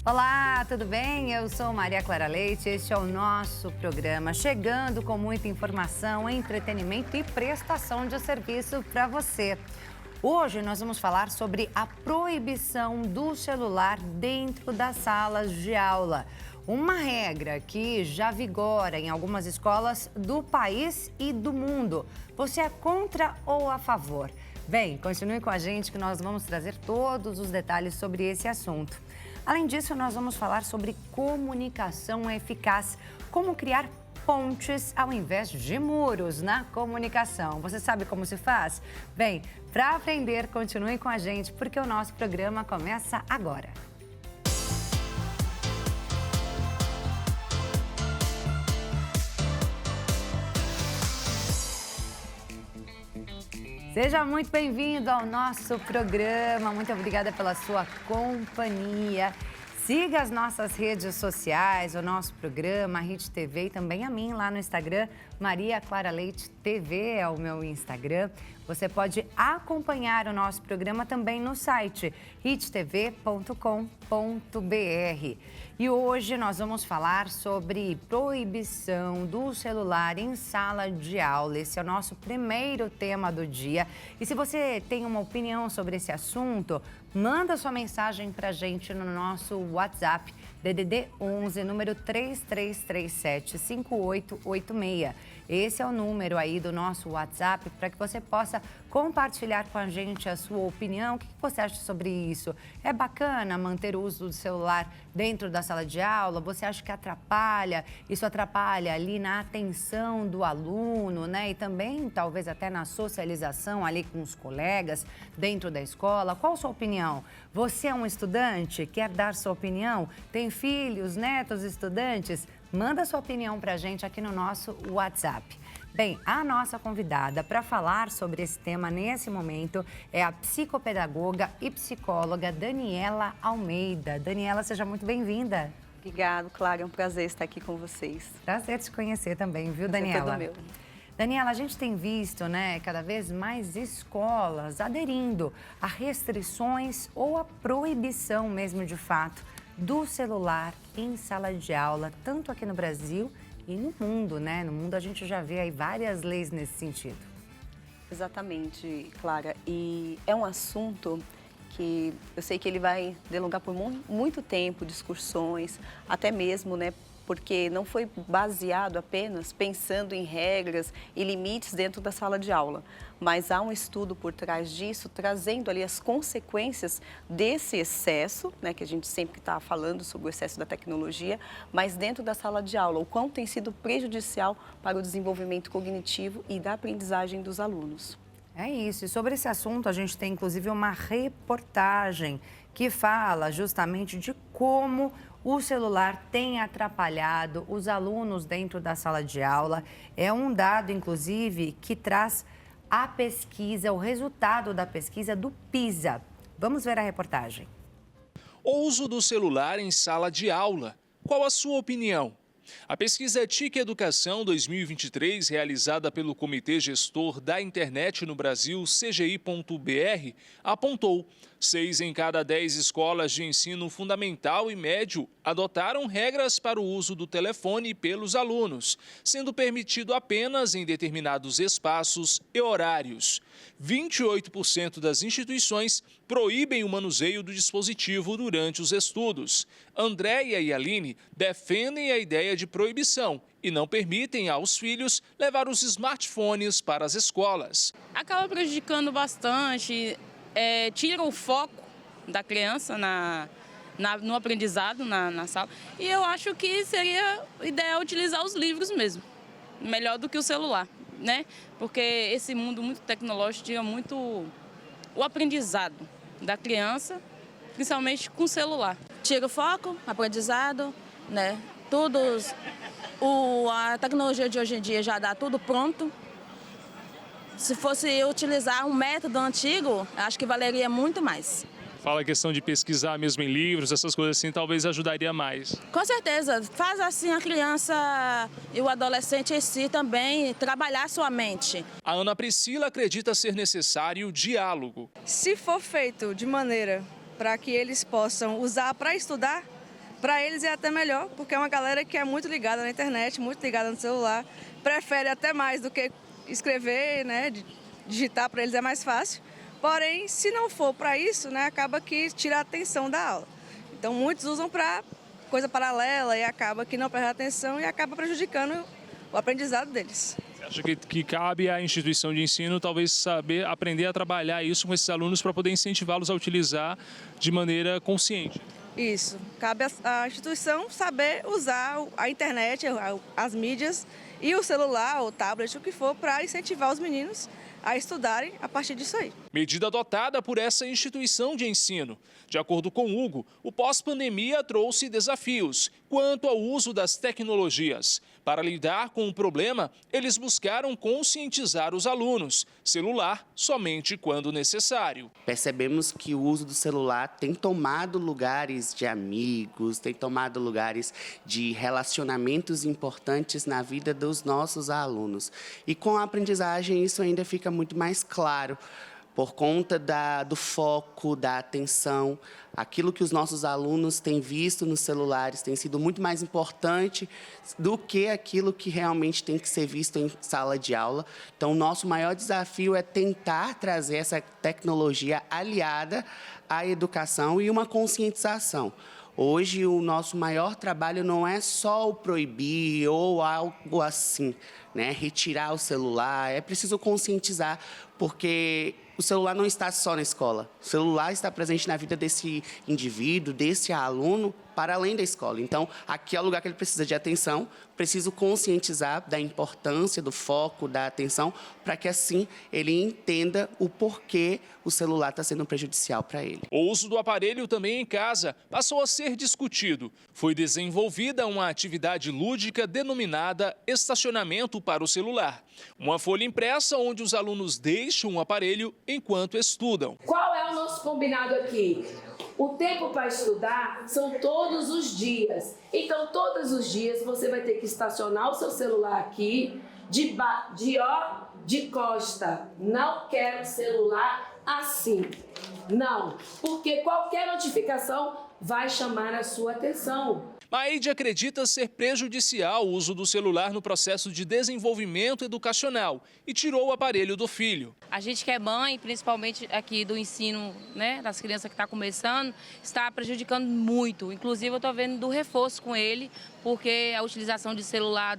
Olá, tudo bem? Eu sou Maria Clara Leite, este é o nosso programa, chegando com muita informação, entretenimento e prestação de serviço para você. Hoje nós vamos falar sobre a proibição do celular dentro das salas de aula. Uma regra que já vigora em algumas escolas do país e do mundo. Você é contra ou a favor? Bem, continue com a gente que nós vamos trazer todos os detalhes sobre esse assunto. Além disso, nós vamos falar sobre comunicação eficaz, como criar pontes ao invés de muros na comunicação. Você sabe como se faz? Bem, para aprender, continue com a gente, porque o nosso programa começa agora. Seja muito bem-vindo ao nosso programa. Muito obrigada pela sua companhia. Siga as nossas redes sociais, o nosso programa, a Hit TV e também a mim lá no Instagram. Maria Clara Leite TV é o meu Instagram. Você pode acompanhar o nosso programa também no site hittv.com.br. E hoje nós vamos falar sobre proibição do celular em sala de aula. Esse é o nosso primeiro tema do dia. E se você tem uma opinião sobre esse assunto, manda sua mensagem para a gente no nosso WhatsApp, DDD 11, número 3337-5886. Esse é o número aí do nosso WhatsApp para que você possa compartilhar com a gente a sua opinião. O que você acha sobre isso? É bacana manter o uso do celular dentro da sala de aula? Você acha que atrapalha? Isso atrapalha ali na atenção do aluno, né? E também, talvez, até na socialização ali com os colegas dentro da escola. Qual a sua opinião? Você é um estudante? Quer dar sua opinião? Tem filhos, netos, estudantes? Manda sua opinião para a gente aqui no nosso WhatsApp. Bem, a nossa convidada para falar sobre esse tema nesse momento é a psicopedagoga e psicóloga Daniela Almeida. Daniela, seja muito bem-vinda. Obrigada, Clara. É um prazer estar aqui com vocês. Prazer te conhecer também, viu, Daniela? É todo meu. Daniela, a gente tem visto, né, cada vez mais escolas aderindo a restrições ou a proibição mesmo de fato do celular em sala de aula, tanto aqui no Brasil e no mundo, né? No mundo a gente já vê aí várias leis nesse sentido. Exatamente, Clara. E é um assunto que eu sei que ele vai delongar por muito tempo, discussões, até mesmo, né? Porque não foi baseado apenas pensando em regras e limites dentro da sala de aula, mas há um estudo por trás disso, trazendo ali as consequências desse excesso, né, que a gente sempre está falando sobre o excesso da tecnologia, mas dentro da sala de aula, o quão tem sido prejudicial para o desenvolvimento cognitivo e da aprendizagem dos alunos. É isso, e sobre esse assunto a gente tem inclusive uma reportagem que fala justamente de como o celular tem atrapalhado os alunos dentro da sala de aula. É um dado, inclusive, que traz a pesquisa, o resultado da pesquisa do PISA. Vamos ver a reportagem. O uso do celular em sala de aula. Qual a sua opinião? A pesquisa TIC Educação 2023, realizada pelo Comitê Gestor da Internet no Brasil, CGI.br, apontou 6 em cada 10 escolas de ensino fundamental e médio adotaram regras para o uso do telefone pelos alunos, sendo permitido apenas em determinados espaços e horários. 28% das instituições proíbem o manuseio do dispositivo durante os estudos. Andréia e Aline defendem a ideia de proibição e não permitem aos filhos levar os smartphones para as escolas. Acaba prejudicando bastante, tira o foco da criança no aprendizado na sala. E eu acho que seria ideal utilizar os livros mesmo, melhor do que o celular, né? Porque esse mundo muito tecnológico tira muito o aprendizado da criança, principalmente com o celular. Tira o foco, aprendizado, né? A tecnologia de hoje em dia já dá tudo pronto. Se fosse utilizar um método antigo, acho que valeria muito mais. Fala a questão de pesquisar mesmo em livros, essas coisas assim, talvez ajudaria mais. Com certeza, faz assim a criança e o adolescente em si também trabalhar sua mente. A Ana Priscila acredita ser necessário diálogo. Se for feito de maneira para que eles possam usar para estudar, Para eles é até melhor, porque é uma galera que é muito ligada na internet, muito ligada no celular, prefere até mais do que escrever, né? Digitar para eles é mais fácil. Porém, se não for para isso, né, acaba que tira a atenção da aula. Então, muitos usam para coisa paralela e acaba que não presta atenção e acaba prejudicando o aprendizado deles. Você acha que cabe à instituição de ensino talvez saber aprender a trabalhar isso com esses alunos para poder incentivá-los a utilizar de maneira consciente? Isso. Cabe à instituição saber usar a internet, as mídias e o celular, o tablet, o que for, para incentivar os meninos a estudarem a partir disso aí. Medida adotada por essa instituição de ensino. De acordo com Hugo, o pós-pandemia trouxe desafios quanto ao uso das tecnologias. Para lidar com o problema, eles buscaram conscientizar os alunos. Celular somente quando necessário. Percebemos que o uso do celular tem tomado lugares de amigos, tem tomado lugares de relacionamentos importantes na vida dos nossos alunos. E com a aprendizagem isso ainda fica muito mais claro, por conta do foco, da atenção. Aquilo que os nossos alunos têm visto nos celulares tem sido muito mais importante do que aquilo que realmente tem que ser visto em sala de aula. Então, o nosso maior desafio é tentar trazer essa tecnologia aliada à educação e uma conscientização. Hoje, o nosso maior trabalho não é só o proibir ou algo assim, né? Retirar o celular, é preciso conscientizar, porque o celular não está só na escola. O celular está presente na vida desse indivíduo, desse aluno, para além da escola. Então, aqui é o lugar que ele precisa de atenção, preciso conscientizar da importância, do foco, da atenção, para que assim ele entenda o porquê o celular está sendo prejudicial para ele. O uso do aparelho também em casa passou a ser discutido. Foi desenvolvida uma atividade lúdica denominada estacionamento para o celular. Uma folha impressa onde os alunos deixam o aparelho enquanto estudam. Qual é o nosso combinado aqui? O tempo para estudar são todos os dias. Então, todos os dias você vai ter que estacionar o seu celular aqui, de costa. Não quero celular assim. Não, porque qualquer notificação vai chamar a sua atenção. Maide acredita ser prejudicial o uso do celular no processo de desenvolvimento educacional e tirou o aparelho do filho. A gente que é mãe, principalmente aqui do ensino, né, das crianças que está começando, está prejudicando muito. Inclusive, eu estou vendo do reforço com ele, porque a utilização de celular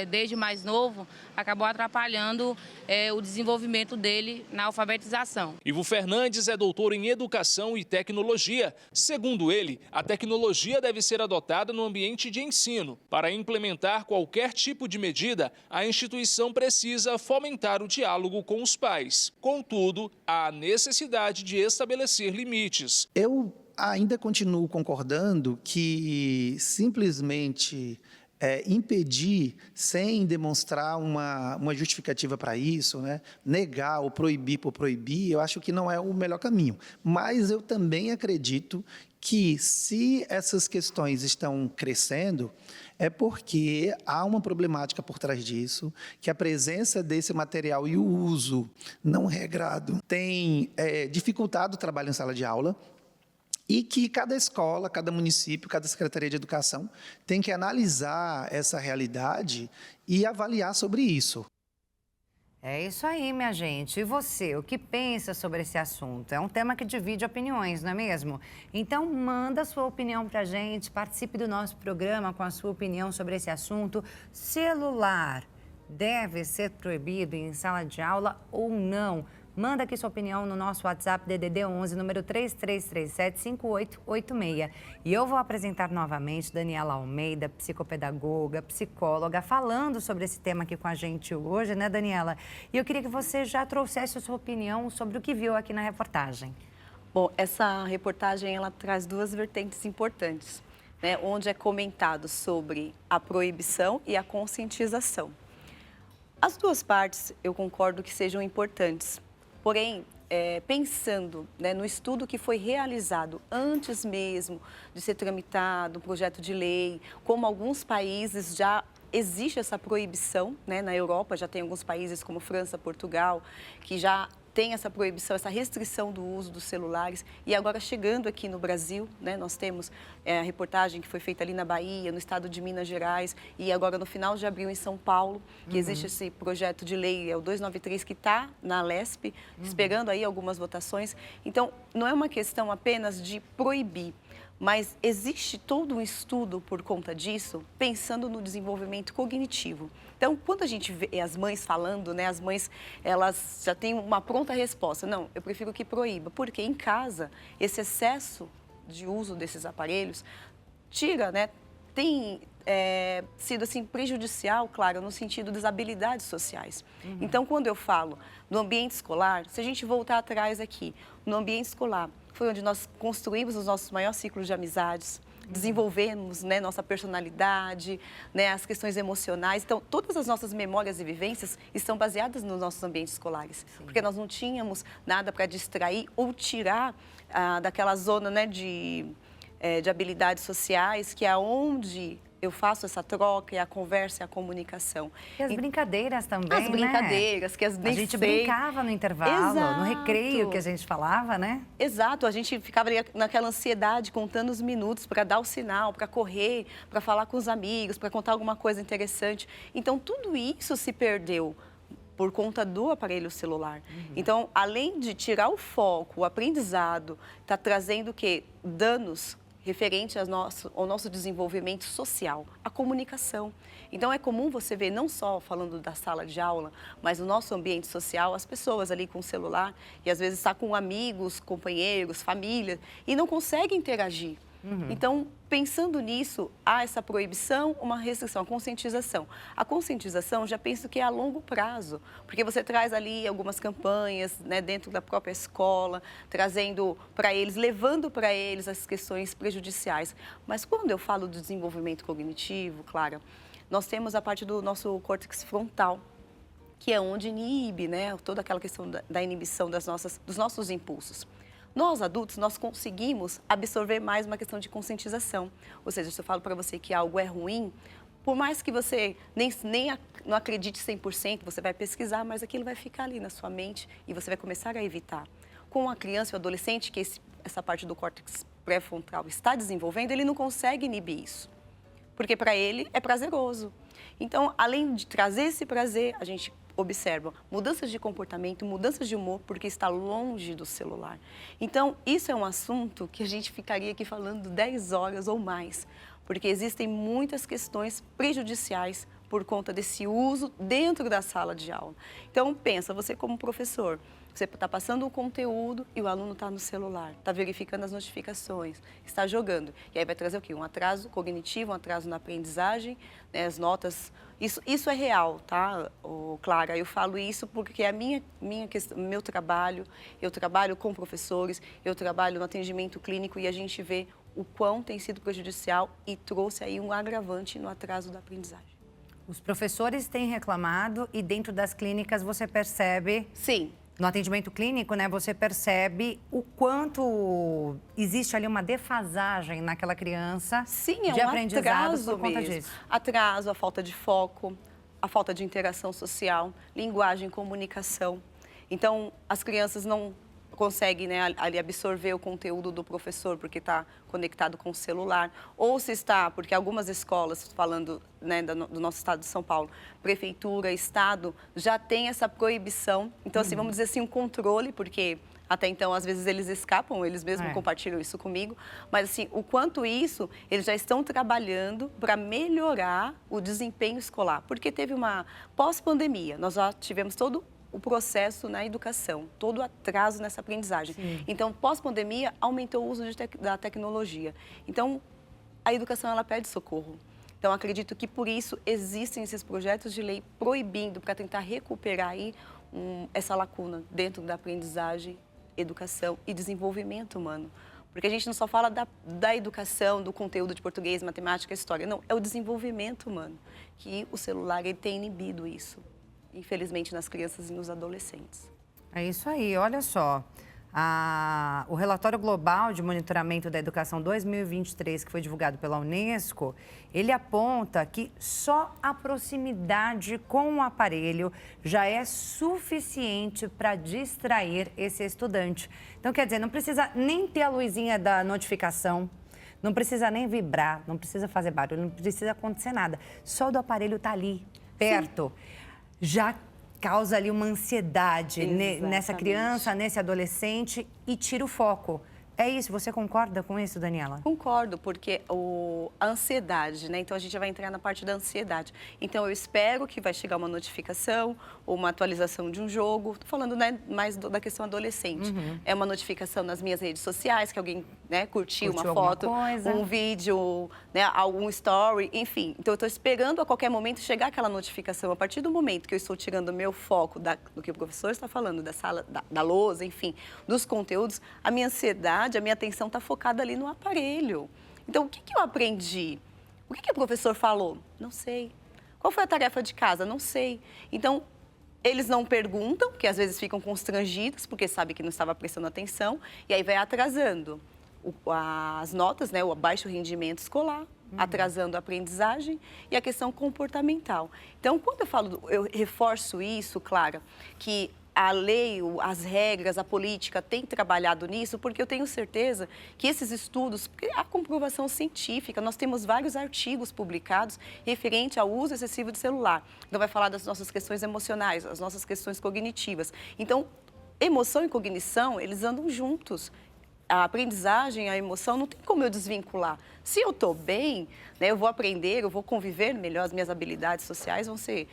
desde mais novo acabou atrapalhando o desenvolvimento dele na alfabetização. Ivo Fernandes é doutor em Educação e Tecnologia. Segundo ele, a tecnologia deve ser adotada no ambiente de ensino. Para implementar qualquer tipo de medida, a instituição precisa fomentar o diálogo com os pais. Contudo, há necessidade de estabelecer limites. Eu ainda continuo concordando que simplesmente impedir sem demonstrar uma justificativa para isso, né? Negar ou proibir por proibir, eu acho que não é o melhor caminho. Mas eu também acredito que se essas questões estão crescendo, é porque há uma problemática por trás disso, que a presença desse material e o uso não regrado tem dificultado o trabalho em sala de aula, e que cada escola, cada município, cada Secretaria de Educação tem que analisar essa realidade e avaliar sobre isso. É isso aí, minha gente. E você, o que pensa sobre esse assunto? É um tema que divide opiniões, não é mesmo? Então, manda a sua opinião pra gente, participe do nosso programa com a sua opinião sobre esse assunto. Celular deve ser proibido em sala de aula ou não? Manda aqui sua opinião no nosso WhatsApp DDD 11, número 3337-5886. E eu vou apresentar novamente Daniela Almeida, psicopedagoga, psicóloga, falando sobre esse tema aqui com a gente hoje, né, Daniela? E eu queria que você já trouxesse a sua opinião sobre o que viu aqui na reportagem. Bom, essa reportagem ela traz duas vertentes importantes, né, onde é comentado sobre a proibição e a conscientização. As duas partes eu concordo que sejam importantes. Porém, pensando, né, no estudo que foi realizado antes mesmo de ser tramitado o projeto de lei, como alguns países já existe essa proibição, né, na Europa já tem alguns países como França, Portugal, que já tem essa proibição, essa restrição do uso dos celulares. E agora, chegando aqui no Brasil, né, nós temos a reportagem que foi feita ali na Bahia, no estado de Minas Gerais, e agora no final de abril em São Paulo, que existe esse projeto de lei, é o 293, que está na Lesp, esperando aí algumas votações. Então, não é uma questão apenas de proibir, mas existe todo um estudo por conta disso, pensando no desenvolvimento cognitivo. Então, quando a gente vê as mães falando, né, as mães, elas já têm uma pronta resposta. Não, eu prefiro que proíba, porque em casa, esse excesso de uso desses aparelhos tira, né, tem sido assim prejudicial, claro, no sentido das habilidades sociais. Então, quando eu falo no ambiente escolar, se a gente voltar atrás aqui, no ambiente escolar, foi onde nós construímos os nossos maiores ciclos de amizades, desenvolvemos, né, nossa personalidade, né, as questões emocionais. Então, todas as nossas memórias e vivências estão baseadas nos nossos ambientes escolares. Sim. Porque nós não tínhamos nada para distrair ou tirar daquela zona, né, de habilidades sociais, que é onde eu faço essa troca, e a conversa e a comunicação. E as brincadeiras também, as brincadeiras, né? Que a gente brincava no intervalo, Exato. No recreio que a gente falava, né? Exato, a gente ficava ali naquela ansiedade, contando os minutos para dar o sinal, para correr, para falar com os amigos, para contar alguma coisa interessante. Então, tudo isso se perdeu por conta do aparelho celular. Então, além de tirar o foco, o aprendizado, está trazendo o quê? Danos referente ao nosso desenvolvimento social, a comunicação. Então, é comum você ver, não só falando da sala de aula, mas no nosso ambiente social, as pessoas ali com o celular, e às vezes está com amigos, companheiros, família, e não conseguem interagir. Então, pensando nisso, há essa proibição, uma restrição, a conscientização. A conscientização, já penso que é a longo prazo, porque você traz ali algumas campanhas, né, dentro da própria escola, trazendo para eles, levando para eles as questões prejudiciais. Mas quando eu falo do desenvolvimento cognitivo, Clara, nós temos a parte do nosso córtex frontal, que é onde inibe, né, toda aquela questão da inibição dos nossos impulsos. Nós, adultos, nós conseguimos absorver mais uma questão de conscientização. Ou seja, se eu falo para você que algo é ruim, por mais que você não acredite 100%, você vai pesquisar, mas aquilo vai ficar ali na sua mente e você vai começar a evitar. Com a criança e o adolescente, que essa parte do córtex pré-frontal está desenvolvendo, ele não consegue inibir isso, porque para ele é prazeroso. Então, além de trazer esse prazer, a gente observa mudanças de comportamento, mudanças de humor, porque está longe do celular. Então, isso é um assunto que a gente ficaria aqui falando 10 horas ou mais, porque existem muitas questões prejudiciais por conta desse uso dentro da sala de aula. Então, pensa, você como professor, você está passando o conteúdo e o aluno está no celular, está verificando as notificações, está jogando. E aí vai trazer o quê? Um atraso cognitivo, um atraso na aprendizagem, né, as notas. Isso é real, tá, Clara? Eu falo isso porque é a minha questão, meu trabalho, eu trabalho com professores, eu trabalho no atendimento clínico e a gente vê o quão tem sido prejudicial e trouxe aí um agravante no atraso da aprendizagem. Os professores têm reclamado e dentro das clínicas você percebe... Sim. No atendimento clínico, né, você percebe o quanto existe ali uma defasagem naquela criança. Sim, de aprendizado por conta mesmo. disso. Atraso, a falta de foco, a falta de interação social, linguagem, comunicação. Então, as crianças não conseguem, né, ali absorver o conteúdo do professor porque está conectado com o celular, ou se está, porque algumas escolas, falando, né, do nosso estado de São Paulo, prefeitura, estado, já tem essa proibição. Então, assim, vamos dizer assim, um controle, porque até então, às vezes, eles escapam, eles mesmos compartilham isso comigo, mas assim, o quanto isso, eles já estão trabalhando para melhorar o desempenho escolar, porque teve uma pós-pandemia, nós já tivemos todo o processo na educação, todo o atraso nessa aprendizagem. Sim. Então, pós-pandemia, aumentou o uso da tecnologia. Então, a educação, ela pede socorro. Então, acredito que, por isso, existem esses projetos de lei proibindo, para tentar recuperar aí essa lacuna dentro da aprendizagem, educação e desenvolvimento humano. Porque a gente não só fala da educação, do conteúdo de português, matemática, história. Não, é o desenvolvimento humano, que o celular ele tem inibido isso. Infelizmente, nas crianças e nos adolescentes. É isso aí, olha só. O relatório global de monitoramento da educação 2023, que foi divulgado pela Unesco, ele aponta que só a proximidade com o aparelho já é suficiente para distrair esse estudante. Então, quer dizer, não precisa nem ter a luzinha da notificação, não precisa nem vibrar, não precisa fazer barulho, não precisa acontecer nada. Só do aparelho estar ali, perto, já causa ali uma ansiedade nessa criança, nesse adolescente e tira o foco. É isso, você concorda com isso, Daniela? Concordo, porque a ansiedade, né? Então, a gente já vai entrar na parte da ansiedade. Então, eu espero que vai chegar uma notificação ou uma atualização de um jogo. Estou falando, né, mais da questão adolescente. É uma notificação nas minhas redes sociais, que alguém, né, curtiu uma foto, um vídeo, né, algum story, enfim. Então, eu estou esperando a qualquer momento chegar aquela notificação. A partir do momento que eu estou tirando o meu foco do que o professor está falando, da sala, da lousa, enfim, dos conteúdos, a minha ansiedade, a minha atenção está focada ali no aparelho. Então, o que eu aprendi? O que o professor falou? Não sei. Qual foi a tarefa de casa? Não sei. Então, eles não perguntam, porque às vezes ficam constrangidos, porque sabem que não estava prestando atenção, e aí vai atrasando as notas, né, o baixo rendimento escolar, atrasando a aprendizagem e a questão comportamental. Então, quando eu reforço isso, Clara, que a lei, as regras, a política tem trabalhado nisso, porque eu tenho certeza que esses estudos, a comprovação científica, nós temos vários artigos publicados referente ao uso excessivo de celular. Então, vai falar das nossas questões emocionais, as nossas questões cognitivas. Então, emoção e cognição, eles andam juntos. A aprendizagem, a emoção, não tem como eu desvincular. Se eu estou bem, né, eu vou aprender, eu vou conviver melhor, as minhas habilidades sociais vão ser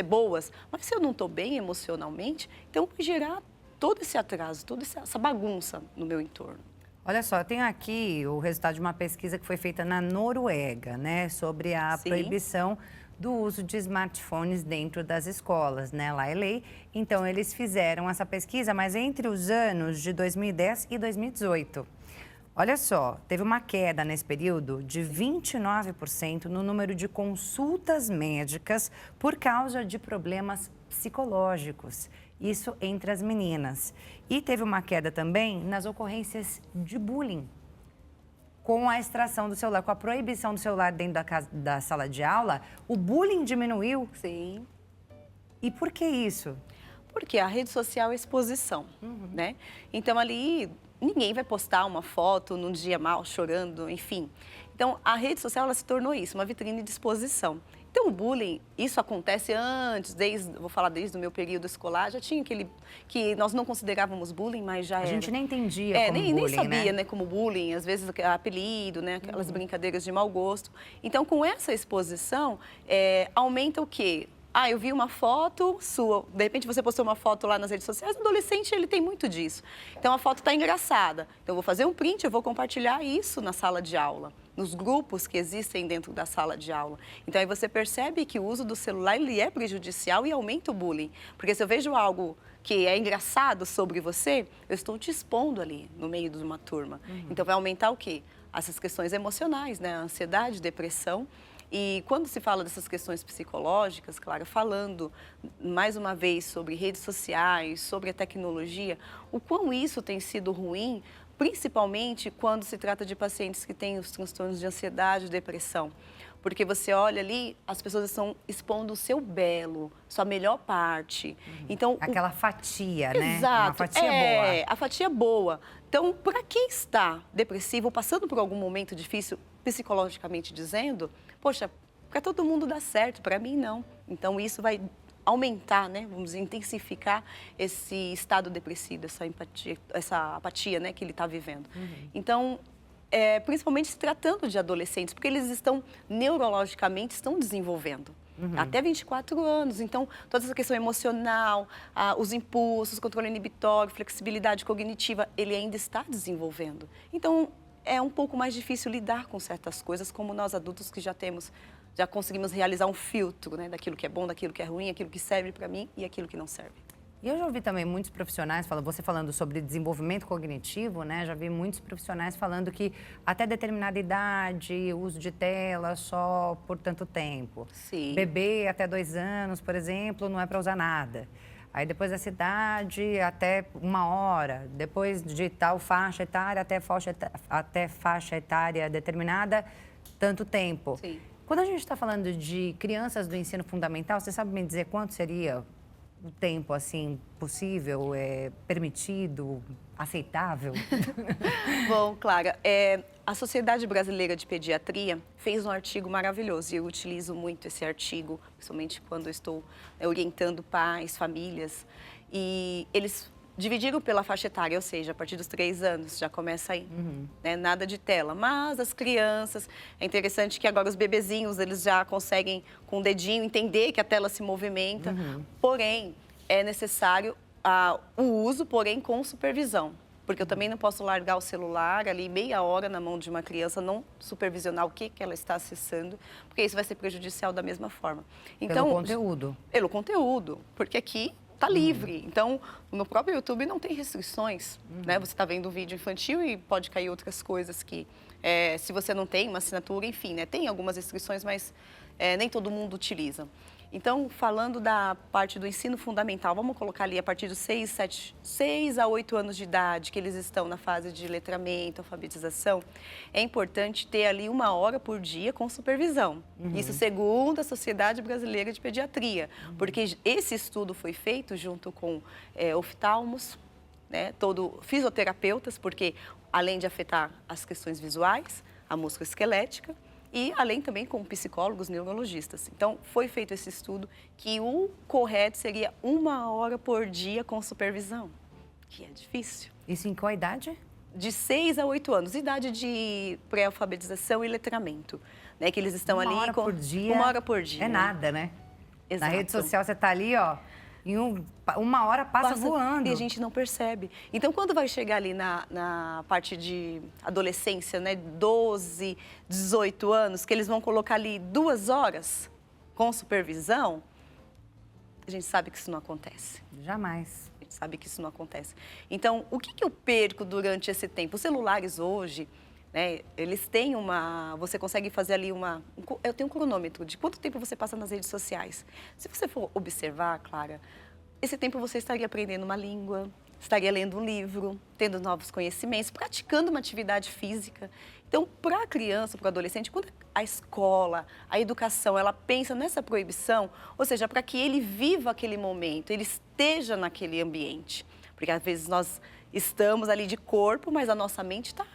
boas, mas se eu não estou bem emocionalmente, então vai gerar todo esse atraso, toda essa bagunça no meu entorno. Olha só, eu tenho aqui o resultado de uma pesquisa que foi feita na Noruega, né, sobre a proibição do uso de smartphones dentro das escolas, né? Lá é lei. Então, eles fizeram essa pesquisa, mas entre os anos de 2010 e 2018. Olha só, teve uma queda nesse período de 29% no número de consultas médicas por causa de problemas psicológicos. Isso entre as meninas. E teve uma queda também nas ocorrências de bullying. Com a extração do celular, com a proibição do celular dentro da sala de aula, o bullying diminuiu. Sim. E por que isso? Porque a rede social é exposição, né? Então, ali, ninguém vai postar uma foto num dia mal, chorando, enfim. Então, a rede social, ela se tornou isso, uma vitrine de exposição. Então, o bullying, isso acontece antes, vou falar desde o meu período escolar, já tinha aquele que nós não considerávamos bullying, mas já era. A gente nem entendia como bullying, nem sabia, né, como bullying, às vezes apelido, né, aquelas brincadeiras de mau gosto. Então, com essa exposição, aumenta o quê? Eu vi uma foto sua, de repente você postou uma foto lá nas redes sociais, o adolescente, ele tem muito disso. Então, a foto está engraçada. Então, eu vou fazer um print, eu vou compartilhar isso na sala de aula, nos grupos que existem dentro da sala de aula. Então, aí você percebe que o uso do celular, ele é prejudicial e aumenta o bullying. Porque se eu vejo algo que é engraçado sobre você, eu estou te expondo ali, no meio de uma turma. Então, vai aumentar o quê? Essas questões emocionais, né? A ansiedade, depressão. E quando se fala dessas questões psicológicas, claro, falando mais uma vez sobre redes sociais, sobre a tecnologia, o quão isso tem sido ruim, principalmente quando se trata de pacientes que têm os transtornos de ansiedade, depressão. Porque você olha ali, as pessoas estão expondo o seu belo, sua melhor parte. Então, aquela fatia, né? Exato. Uma fatia boa. A fatia boa. Então, para quem está depressivo, passando por algum momento difícil, psicologicamente dizendo, poxa, para todo mundo dá certo, para mim não. Então, isso vai aumentar, né? Vamos dizer, intensificar esse estado depressivo, essa apatia, né, que ele está vivendo. Então, principalmente se tratando de adolescentes, porque eles estão neurologicamente desenvolvendo. Até 24 anos. Então, toda essa questão emocional, os impulsos, controle inibitório, flexibilidade cognitiva, ele ainda está desenvolvendo. Então, é um pouco mais difícil lidar com certas coisas, como nós adultos que já conseguimos realizar um filtro, né, daquilo que é bom, daquilo que é ruim, aquilo que serve para mim e aquilo que não serve. E eu já ouvi também muitos profissionais, você falando sobre desenvolvimento cognitivo, né? Já vi muitos profissionais falando que até determinada idade, o uso de tela só por tanto tempo. Sim. Bebê até 2 anos, por exemplo, não é para usar nada. Aí depois dessa idade, até 1 hora. Depois de tal faixa etária, até faixa etária determinada, tanto tempo. Sim. Quando a gente está falando de crianças do ensino fundamental, você sabe me dizer quanto seria o tempo, assim, possível, permitido, aceitável? Bom, Clara, a Sociedade Brasileira de Pediatria fez um artigo maravilhoso e eu utilizo muito esse artigo, principalmente quando eu estou orientando pais, famílias, e eles dividiram pela faixa etária, ou seja, a partir dos 3 anos já começa aí, né? Nada de tela, mas as crianças, é interessante que agora os bebezinhos, eles já conseguem com o dedinho entender que a tela se movimenta, porém, é necessário o uso, porém com supervisão. Porque eu também não posso largar o celular ali meia hora na mão de uma criança, não supervisionar o que ela está acessando, porque isso vai ser prejudicial da mesma forma. Então, pelo conteúdo. Pelo conteúdo, porque aqui está livre. Então, no próprio YouTube não tem restrições, né? Você está vendo um vídeo infantil e pode cair outras coisas que, se você não tem uma assinatura, enfim, né? Tem algumas restrições, mas nem todo mundo utiliza. Então, falando da parte do ensino fundamental, vamos colocar ali a partir dos 6 a 8 anos de idade, que eles estão na fase de letramento, alfabetização, é importante ter ali 1 hora por dia com supervisão. Isso segundo a Sociedade Brasileira de Pediatria, porque esse estudo foi feito junto com oftalmos, né, fisioterapeutas, porque além de afetar as questões visuais, a musculoesquelética, e além também com psicólogos, neurologistas. Então, foi feito esse estudo que o correto seria 1 hora por dia com supervisão, que é difícil. Isso em qual idade? De 6 a 8 anos, idade de pré-alfabetização e letramento, né? Que eles estão ali... 1 hora por dia. 1 hora por dia. É nada, né? Exato. Na rede social você está ali, ó, em 1 hora passa voando. E a gente não percebe. Então, quando vai chegar ali na parte de adolescência, né, 12, 18 anos, que eles vão colocar ali 2 horas com supervisão, a gente sabe que isso não acontece. Jamais. A gente sabe que isso não acontece. Então, o que eu perco durante esse tempo? Os celulares hoje, né, eles têm você consegue fazer ali eu tenho um cronômetro de quanto tempo você passa nas redes sociais. Se você for observar, Clara, esse tempo você estaria aprendendo uma língua, estaria lendo um livro, tendo novos conhecimentos, praticando uma atividade física. Então, para a criança, para o adolescente, quando a escola, a educação, ela pensa nessa proibição, ou seja, para que ele viva aquele momento, ele esteja naquele ambiente. Porque às vezes nós estamos ali de corpo, mas a nossa mente está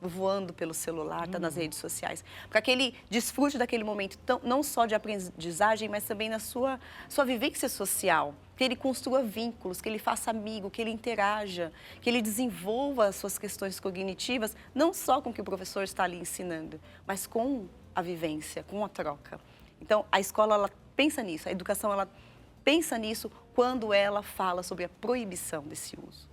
voando pelo celular, está nas redes sociais. Para que ele desfrute daquele momento, não só de aprendizagem, mas também na sua vivência social. Que ele construa vínculos, que ele faça amigo, que ele interaja, que ele desenvolva as suas questões cognitivas, não só com o que o professor está ali ensinando, mas com a vivência, com a troca. Então, a escola, ela pensa nisso, a educação, ela pensa nisso quando ela fala sobre a proibição desse uso.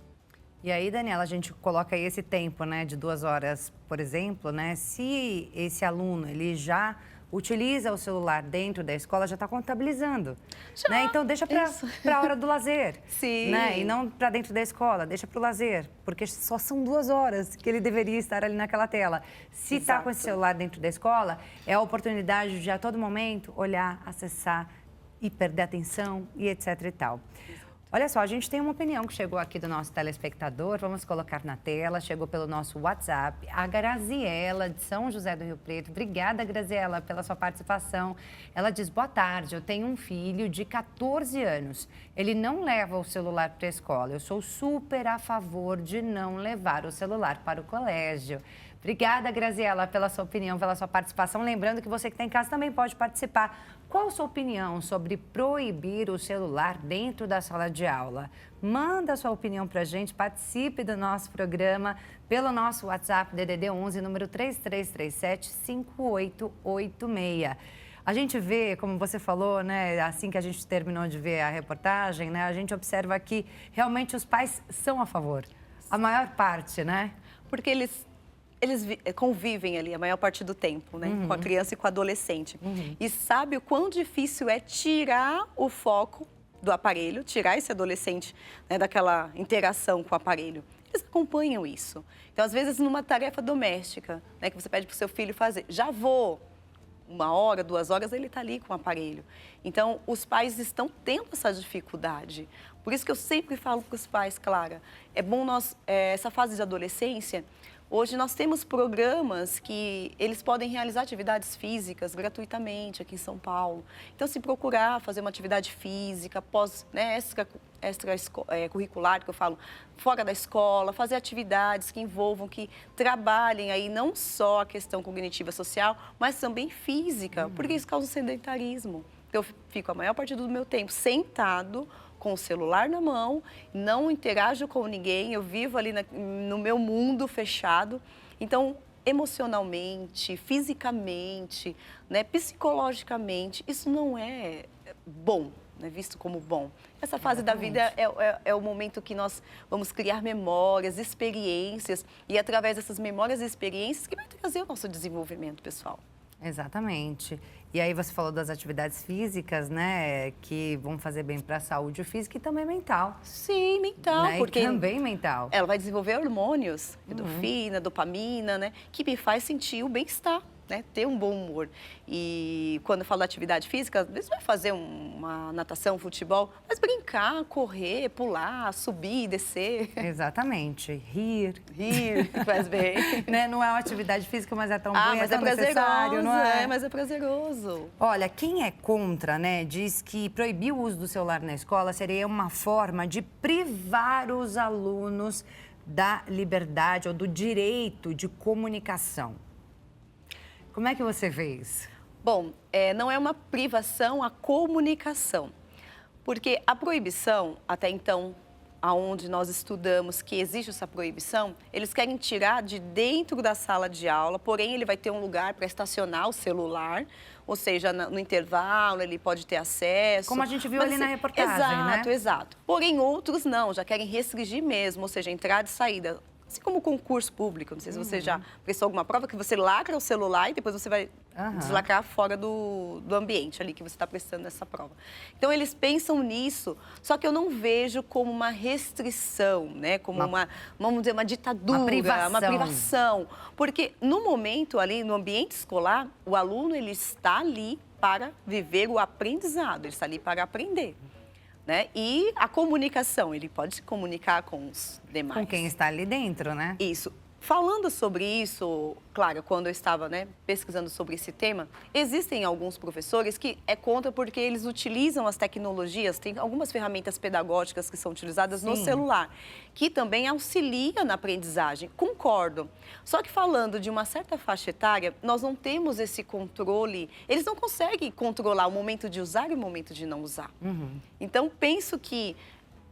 E aí, Daniela, a gente coloca aí esse tempo, né, de 2 horas, por exemplo, né? Se esse aluno, ele já utiliza o celular dentro da escola, já está contabilizando, né? Então, deixa para a hora do lazer. Sim. Né? E não para dentro da escola, deixa para o lazer, porque só são 2 horas que ele deveria estar ali naquela tela. Se está com esse celular dentro da escola, é a oportunidade de, a todo momento, olhar, acessar e perder atenção e etc e tal. Olha só, a gente tem uma opinião que chegou aqui do nosso telespectador, vamos colocar na tela, chegou pelo nosso WhatsApp, a Graziela, de São José do Rio Preto. Obrigada, Graziela, pela sua participação. Ela diz, boa tarde, eu tenho um filho de 14 anos, ele não leva o celular para a escola, eu sou super a favor de não levar o celular para o colégio. Obrigada, Graziela, pela sua opinião, pela sua participação. Lembrando que você que está em casa também pode participar. Qual a sua opinião sobre proibir o celular dentro da sala de aula? Manda a sua opinião para a gente, participe do nosso programa pelo nosso WhatsApp DDD 11, número 3337-5886. A gente vê, como você falou, né, assim que a gente terminou de ver a reportagem, né, a gente observa que realmente os pais são a favor, a maior parte, né? Porque eles convivem ali a maior parte do tempo, né? Com a criança e com o adolescente. E sabe o quão difícil é tirar o foco do aparelho, tirar esse adolescente, né, daquela interação com o aparelho. Eles acompanham isso. Então, às vezes, numa tarefa doméstica, né, que você pede para o seu filho fazer, já vou. 1 hora, 2 horas, ele está ali com o aparelho. Então, os pais estão tendo essa dificuldade, Por isso que eu sempre falo para os pais, Clara, é bom essa fase de adolescência, hoje nós temos programas que eles podem realizar atividades físicas gratuitamente aqui em São Paulo. Então, se procurar fazer uma atividade física, extracurricular, que eu falo, fora da escola, fazer atividades que envolvam, que trabalhem aí não só a questão cognitiva social, mas também física, porque isso causa sedentarismo. Então, eu fico a maior parte do meu tempo sentado, com o celular na mão, não interajo com ninguém, eu vivo ali no meu mundo fechado. Então, emocionalmente, fisicamente, né, psicologicamente, isso não é bom, né, visto como bom. Essa fase da vida é o momento que nós vamos criar memórias, experiências, e através dessas memórias e experiências que vai trazer o nosso desenvolvimento pessoal. Exatamente. E aí você falou das atividades físicas, né, que vão fazer bem para a saúde física e também mental. Sim, mental, né? porque E também mental. Ela vai desenvolver hormônios, endorfina, dopamina, né, que me faz sentir o bem-estar, né, ter um bom humor. E quando eu falo de atividade física, às vezes vai fazer uma natação, futebol, mas brincar, correr, pular, subir, descer. Exatamente. Rir, faz bem. Né? Não é uma atividade física, mas é tão bom, mas é tão necessário, não é? Mas é prazeroso. Olha, quem é contra, né, diz que proibir o uso do celular na escola seria uma forma de privar os alunos da liberdade ou do direito de comunicação. Como é que você vê isso? Bom, não é uma privação à comunicação, porque a proibição, até então, aonde nós estudamos que existe essa proibição, eles querem tirar de dentro da sala de aula, porém ele vai ter um lugar para estacionar o celular, ou seja, no intervalo ele pode ter acesso. Como a gente viu ali na reportagem, exato, né? Exato. Porém, outros não, já querem restringir mesmo, ou seja, entrada e saída. Assim como concurso público, não sei se você já prestou alguma prova, que você lacra o celular e depois você vai deslacrar fora do ambiente ali que você está prestando essa prova. Então, eles pensam nisso, só que eu não vejo como uma restrição, né? Como vamos dizer, uma ditadura, uma privação. Porque no momento ali, no ambiente escolar, o aluno ele está ali para viver o aprendizado, ele está ali para aprender. Né? E a comunicação, ele pode se comunicar com os demais. Com quem está ali dentro, né? Isso. Falando sobre isso, claro, quando eu estava pesquisando sobre esse tema, existem alguns professores que é contra porque eles utilizam as tecnologias, tem algumas ferramentas pedagógicas que são utilizadas no celular, que também auxiliam na aprendizagem. Concordo. Só que falando de uma certa faixa etária, nós não temos esse controle, eles não conseguem controlar o momento de usar e o momento de não usar. Então, penso que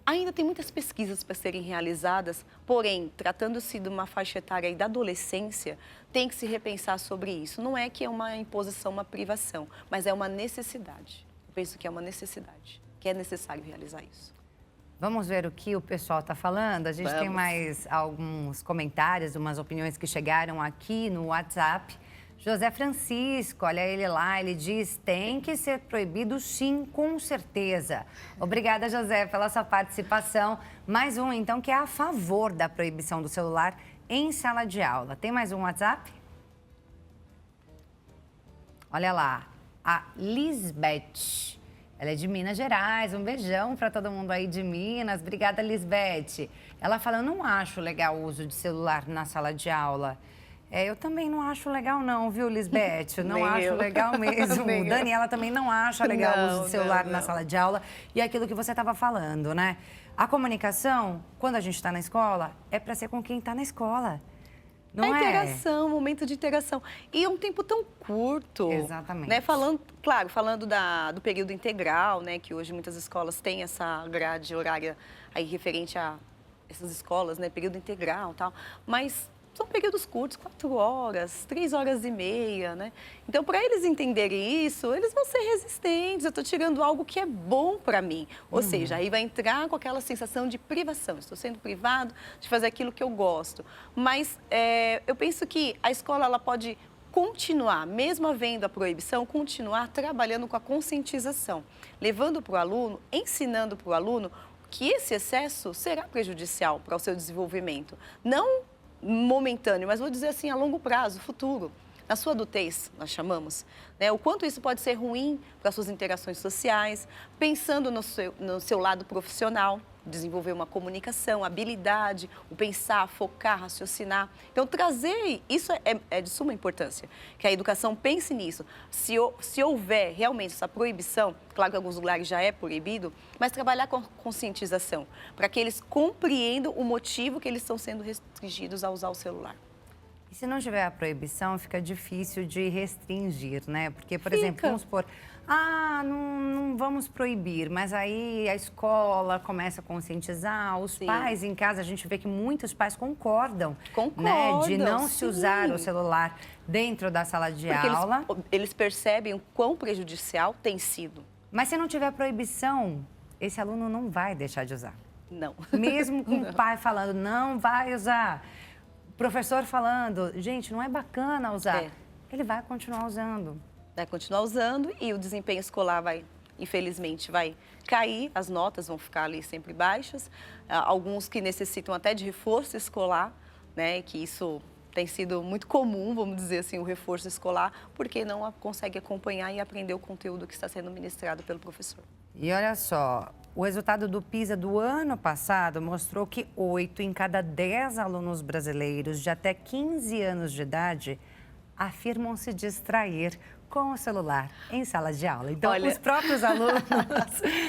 ainda tem muitas pesquisas para serem realizadas, porém, tratando-se de uma faixa etária da adolescência, tem que se repensar sobre isso. Não é que é uma imposição, uma privação, mas é uma necessidade. Eu penso que é uma necessidade, que é necessário realizar isso. Vamos ver o que o pessoal está falando? A gente tem mais alguns comentários, umas opiniões que chegaram aqui no WhatsApp. José Francisco, olha ele lá, ele diz, tem que ser proibido sim, com certeza. Obrigada, José, pela sua participação. Mais um, então, que é a favor da proibição do celular em sala de aula. Tem mais um WhatsApp? Olha lá, a Lisbeth. Ela é de Minas Gerais, um beijão para todo mundo aí de Minas. Obrigada, Lisbeth. Ela fala, eu não acho legal o uso de celular na sala de aula. Eu também não acho legal não, viu, Lisbeth? Não acho legal mesmo. Daniela também não acha legal o uso do celular na sala de aula. E aquilo que você estava falando, né? A comunicação, quando a gente está na escola, é para ser com quem está na escola. Não é? Interação, momento de interação. E é um tempo tão curto. Exatamente. Né? Falando do período integral, né? Que hoje muitas escolas têm essa grade horária aí referente a essas escolas, né? Período integral e tal. Mas são períodos curtos, 4 horas, 3 horas e meia, né? Então, para eles entenderem isso, eles vão ser resistentes. Eu estou tirando algo que é bom para mim. Ou seja, aí vai entrar com aquela sensação de privação. Estou sendo privado de fazer aquilo que eu gosto. Mas eu penso que a escola ela pode continuar, mesmo havendo a proibição, continuar trabalhando com a conscientização, levando para o aluno, ensinando para o aluno que esse excesso será prejudicial para o seu desenvolvimento. Não momentâneo, mas vou dizer assim, a longo prazo, futuro. na sua adultez, nós chamamos, né? O quanto isso pode ser ruim para as suas interações sociais, pensando no seu lado profissional, desenvolver uma comunicação, habilidade, o pensar, focar, raciocinar. Então, trazer isso é de suma importância, que a educação pense nisso. Se houver realmente essa proibição, claro que em alguns lugares já é proibido, mas trabalhar com conscientização, para que eles compreendam o motivo que eles estão sendo restringidos a usar o celular. E se não tiver a proibição, fica difícil de restringir, né? Porque, por exemplo, vamos supor, não vamos proibir, mas aí a escola começa a conscientizar, os pais em casa, a gente vê que muitos pais concordam, né? De não se usar o celular dentro da sala de aula. Eles percebem o quão prejudicial tem sido. Mas se não tiver proibição, esse aluno não vai deixar de usar. Não. Mesmo com o pai falando, não vai usar. Professor falando, gente, não é bacana usar. Ele vai continuar usando. Vai continuar usando e o desempenho escolar infelizmente, vai cair. As notas vão ficar ali sempre baixas. Alguns que necessitam até de reforço escolar, né? Que isso tem sido muito comum, vamos dizer assim, o reforço escolar, porque não consegue acompanhar e aprender o conteúdo que está sendo ministrado pelo professor. E olha só, o resultado do PISA do ano passado mostrou que 8 em cada 10 alunos brasileiros de até 15 anos de idade afirmam se distrair com o celular em sala de aula. Então, os próprios alunos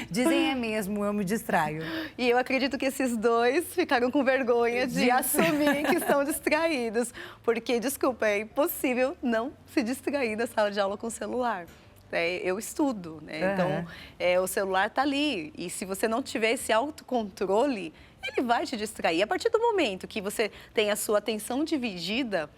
dizem mesmo, eu me distraio. E eu acredito que esses dois ficaram com vergonha de assumir que estão distraídos. Porque, desculpa, é impossível não se distrair da sala de aula com o celular. Eu estudo, né? Então, o celular está ali. E se você não tiver esse autocontrole, ele vai te distrair. A partir do momento que você tem a sua atenção dividida,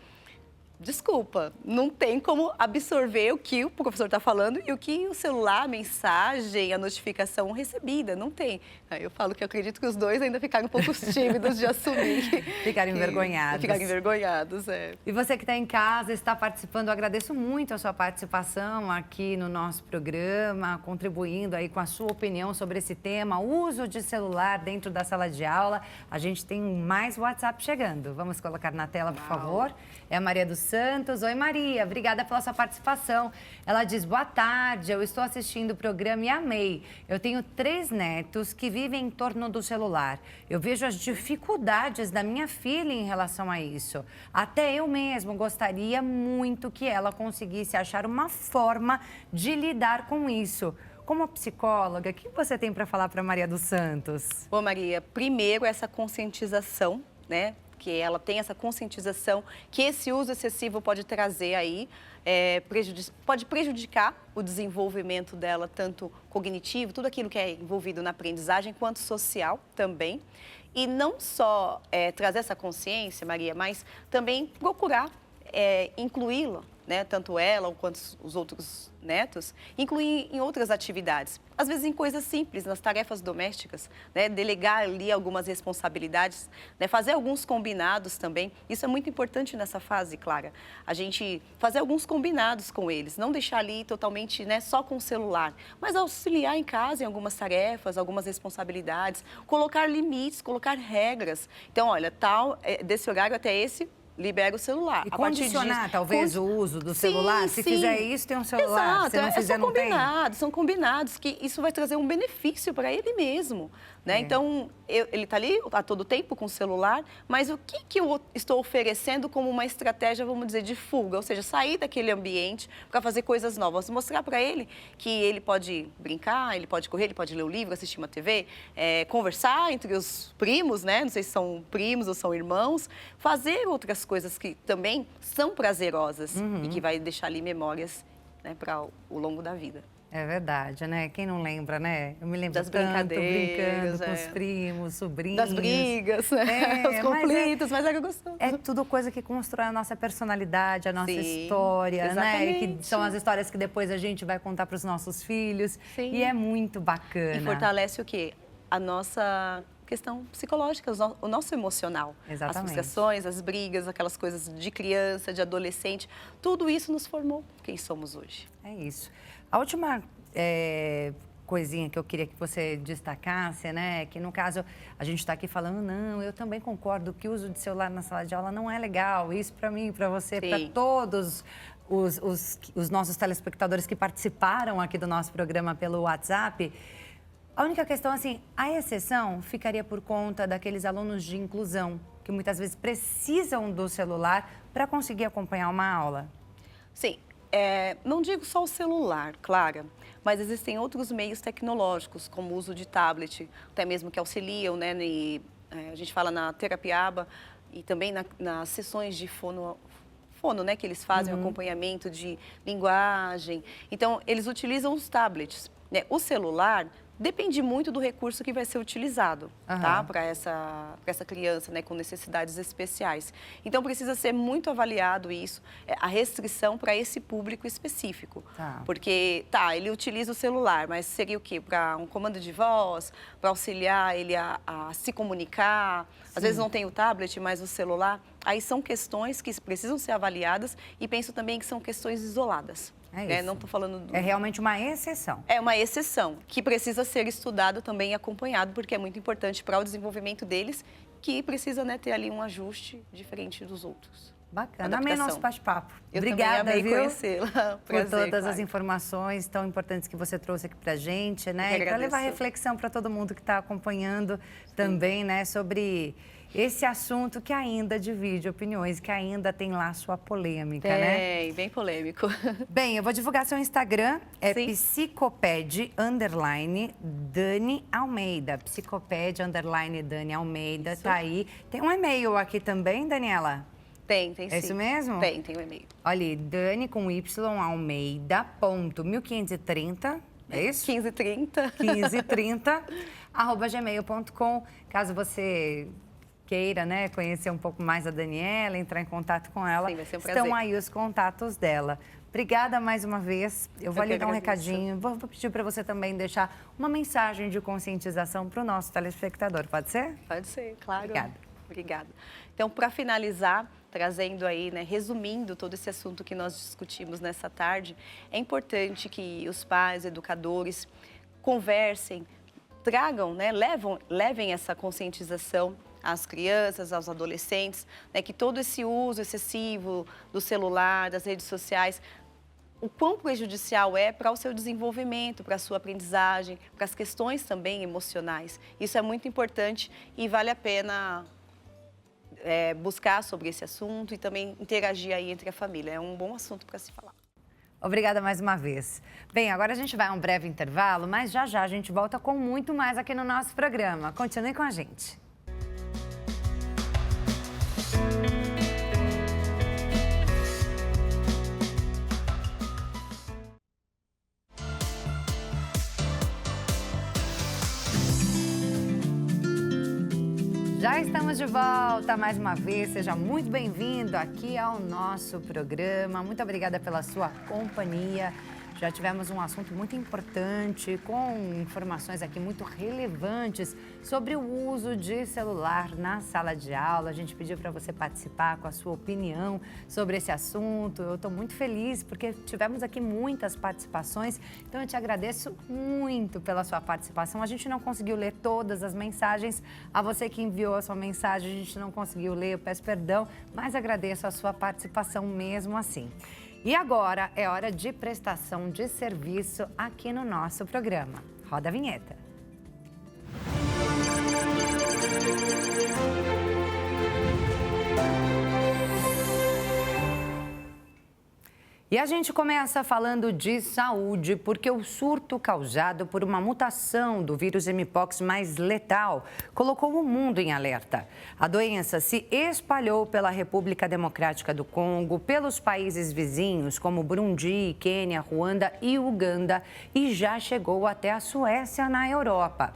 desculpa, não tem como absorver o que o professor está falando e o que o celular, a mensagem, a notificação recebida, não tem. Eu falo que eu acredito que os dois ainda ficaram um pouco tímidos de assumir. Ficaram envergonhados. Ficaram envergonhados, E você que está em casa, está participando, eu agradeço muito a sua participação aqui no nosso programa, contribuindo aí com a sua opinião sobre esse tema, uso de celular dentro da sala de aula. A gente tem mais WhatsApp chegando. Vamos colocar na tela, por favor. É a Maria dos Santos. Oi, Maria. Obrigada pela sua participação. Ela diz, boa tarde, eu estou assistindo o programa e amei. Eu tenho 3 netos que vivem em torno do celular. Eu vejo as dificuldades da minha filha em relação a isso. Até eu mesmo gostaria muito que ela conseguisse achar uma forma de lidar com isso. Como psicóloga, o que você tem para falar para Maria dos Santos? Bom, Maria, primeiro essa conscientização, né? Que ela tem essa conscientização que esse uso excessivo pode trazer aí, pode prejudicar o desenvolvimento dela, tanto cognitivo, tudo aquilo que é envolvido na aprendizagem, quanto social também. E não só trazer essa consciência, Maria, mas também procurar incluí-la, né, tanto ela quanto os outros netos, incluir em outras atividades. Às vezes em coisas simples, nas tarefas domésticas, né, delegar ali algumas responsabilidades, né, fazer alguns combinados também. Isso é muito importante nessa fase, Clara. A gente fazer alguns combinados com eles, não deixar ali totalmente, né, só com o celular, mas auxiliar em casa em algumas tarefas, algumas responsabilidades, colocar limites, colocar regras. Então, olha, desse horário até esse, libera o celular. E condicionar, talvez, o uso do celular? Se fizer isso, tem um celular. Exato, se não fizer, não tem. São combinados, que isso vai trazer um benefício para ele mesmo. Né? Então, ele está ali a todo tempo com o celular, mas o que eu estou oferecendo como uma estratégia, vamos dizer, de fuga? Ou seja, sair daquele ambiente para fazer coisas novas. Mostrar para ele que ele pode brincar, ele pode correr, ele pode ler um livro, assistir uma TV, conversar entre os primos, né? Não sei se são primos ou são irmãos. Fazer outras coisas que também são prazerosas e que vai deixar ali memórias, né, para o longo da vida. É verdade, né? Quem não lembra, né? Eu me lembro das tanto brincando com os primos, sobrinhos. Das brigas, os conflitos, mas era gostoso. É tudo coisa que constrói a nossa personalidade, a nossa história, exatamente. Né? Que são as histórias que depois a gente vai contar para os nossos filhos. Sim. E é muito bacana. E fortalece o quê? A nossa questão psicológica, o nosso emocional. Exatamente. As frustrações, as brigas, aquelas coisas de criança, de adolescente, tudo isso nos formou quem somos hoje. É isso. A última coisinha que eu queria que você destacasse, né? Que no caso, a gente está aqui falando, não, eu também concordo que o uso de celular na sala de aula não é legal. Isso para mim, para você, para todos os nossos telespectadores que participaram aqui do nosso programa pelo WhatsApp. A única questão, assim, a exceção ficaria por conta daqueles alunos de inclusão, que muitas vezes precisam do celular para conseguir acompanhar uma aula. Sim, não digo só o celular, Clara, mas existem outros meios tecnológicos, como o uso de tablet, até mesmo que auxiliam, né? A gente fala na terapia ABA e também nas sessões de fono, né, que eles fazem o acompanhamento de linguagem. Então, eles utilizam os tablets, né? O celular depende muito do recurso que vai ser utilizado, tá? Para essa criança, né, com necessidades especiais. Então, precisa ser muito avaliado isso, a restrição para esse público específico. Porque, ele utiliza o celular, mas seria o quê? Para um comando de voz, para auxiliar ele a se comunicar. Às vezes não tem o tablet, mas o celular. Aí são questões que precisam ser avaliadas e penso também que são questões isoladas. Não estou falando É realmente uma exceção. É uma exceção que precisa ser estudado também e acompanhado, porque é muito importante para o desenvolvimento deles, que precisa, né, ter ali um ajuste diferente dos outros. Bacana. Amei nosso bate-papo. Obrigada, também amei conhecê-la. Por todas as informações tão importantes que você trouxe aqui pra gente, né? E para levar reflexão para todo mundo que está acompanhando também, né, sobre esse assunto que ainda divide opiniões, que ainda tem lá sua polêmica, né? É, bem polêmico. Bem, eu vou divulgar seu Instagram, psicoped_Dani Almeida. Psicoped_Dani Almeida, tá aí. Tem um e-mail aqui também, Daniela? Tem sim. É isso mesmo? Tem um e-mail. Olha, Dani com Y Almeida.1530, é isso? 1530. 1530, @gmail.com. Caso você queira, né, conhecer um pouco mais a Daniela, entrar em contato com ela, sim, vai ser um prazer. Estão aí os contatos dela. Obrigada mais uma vez. Eu vou lhe dar um recadinho. Vou pedir para você também deixar uma mensagem de conscientização para o nosso telespectador. Pode ser? Pode ser, claro. Obrigada. Então, para finalizar, trazendo aí, né, resumindo todo esse assunto que nós discutimos nessa tarde, é importante que os pais, educadores, conversem, tragam, né, levem essa conscientização às crianças, aos adolescentes, né, que todo esse uso excessivo do celular, das redes sociais, o quão prejudicial é para o seu desenvolvimento, para a sua aprendizagem, para as questões também emocionais. Isso é muito importante e vale a pena buscar sobre esse assunto e também interagir aí entre a família. É um bom assunto para se falar. Obrigada mais uma vez. Bem, agora a gente vai a um breve intervalo, mas já já a gente volta com muito mais aqui no nosso programa. Continue com a gente. Já estamos de volta mais uma vez, seja muito bem-vindo aqui ao nosso programa. Muito obrigada pela sua companhia. Já tivemos um assunto muito importante, com informações aqui muito relevantes sobre o uso de celular na sala de aula. A gente pediu para você participar com a sua opinião sobre esse assunto. Eu estou muito feliz porque tivemos aqui muitas participações, então eu te agradeço muito pela sua participação. A gente não conseguiu ler todas as mensagens. A você que enviou a sua mensagem, a gente não conseguiu ler, eu peço perdão, mas agradeço a sua participação mesmo assim. E agora é hora de prestação de serviço aqui no nosso programa. Roda a vinheta. E a gente começa falando de saúde, porque o surto causado por uma mutação do vírus Mpox mais letal colocou o mundo em alerta. A doença se espalhou pela República Democrática do Congo, pelos países vizinhos como Burundi, Quênia, Ruanda e Uganda e já chegou até a Suécia, na Europa.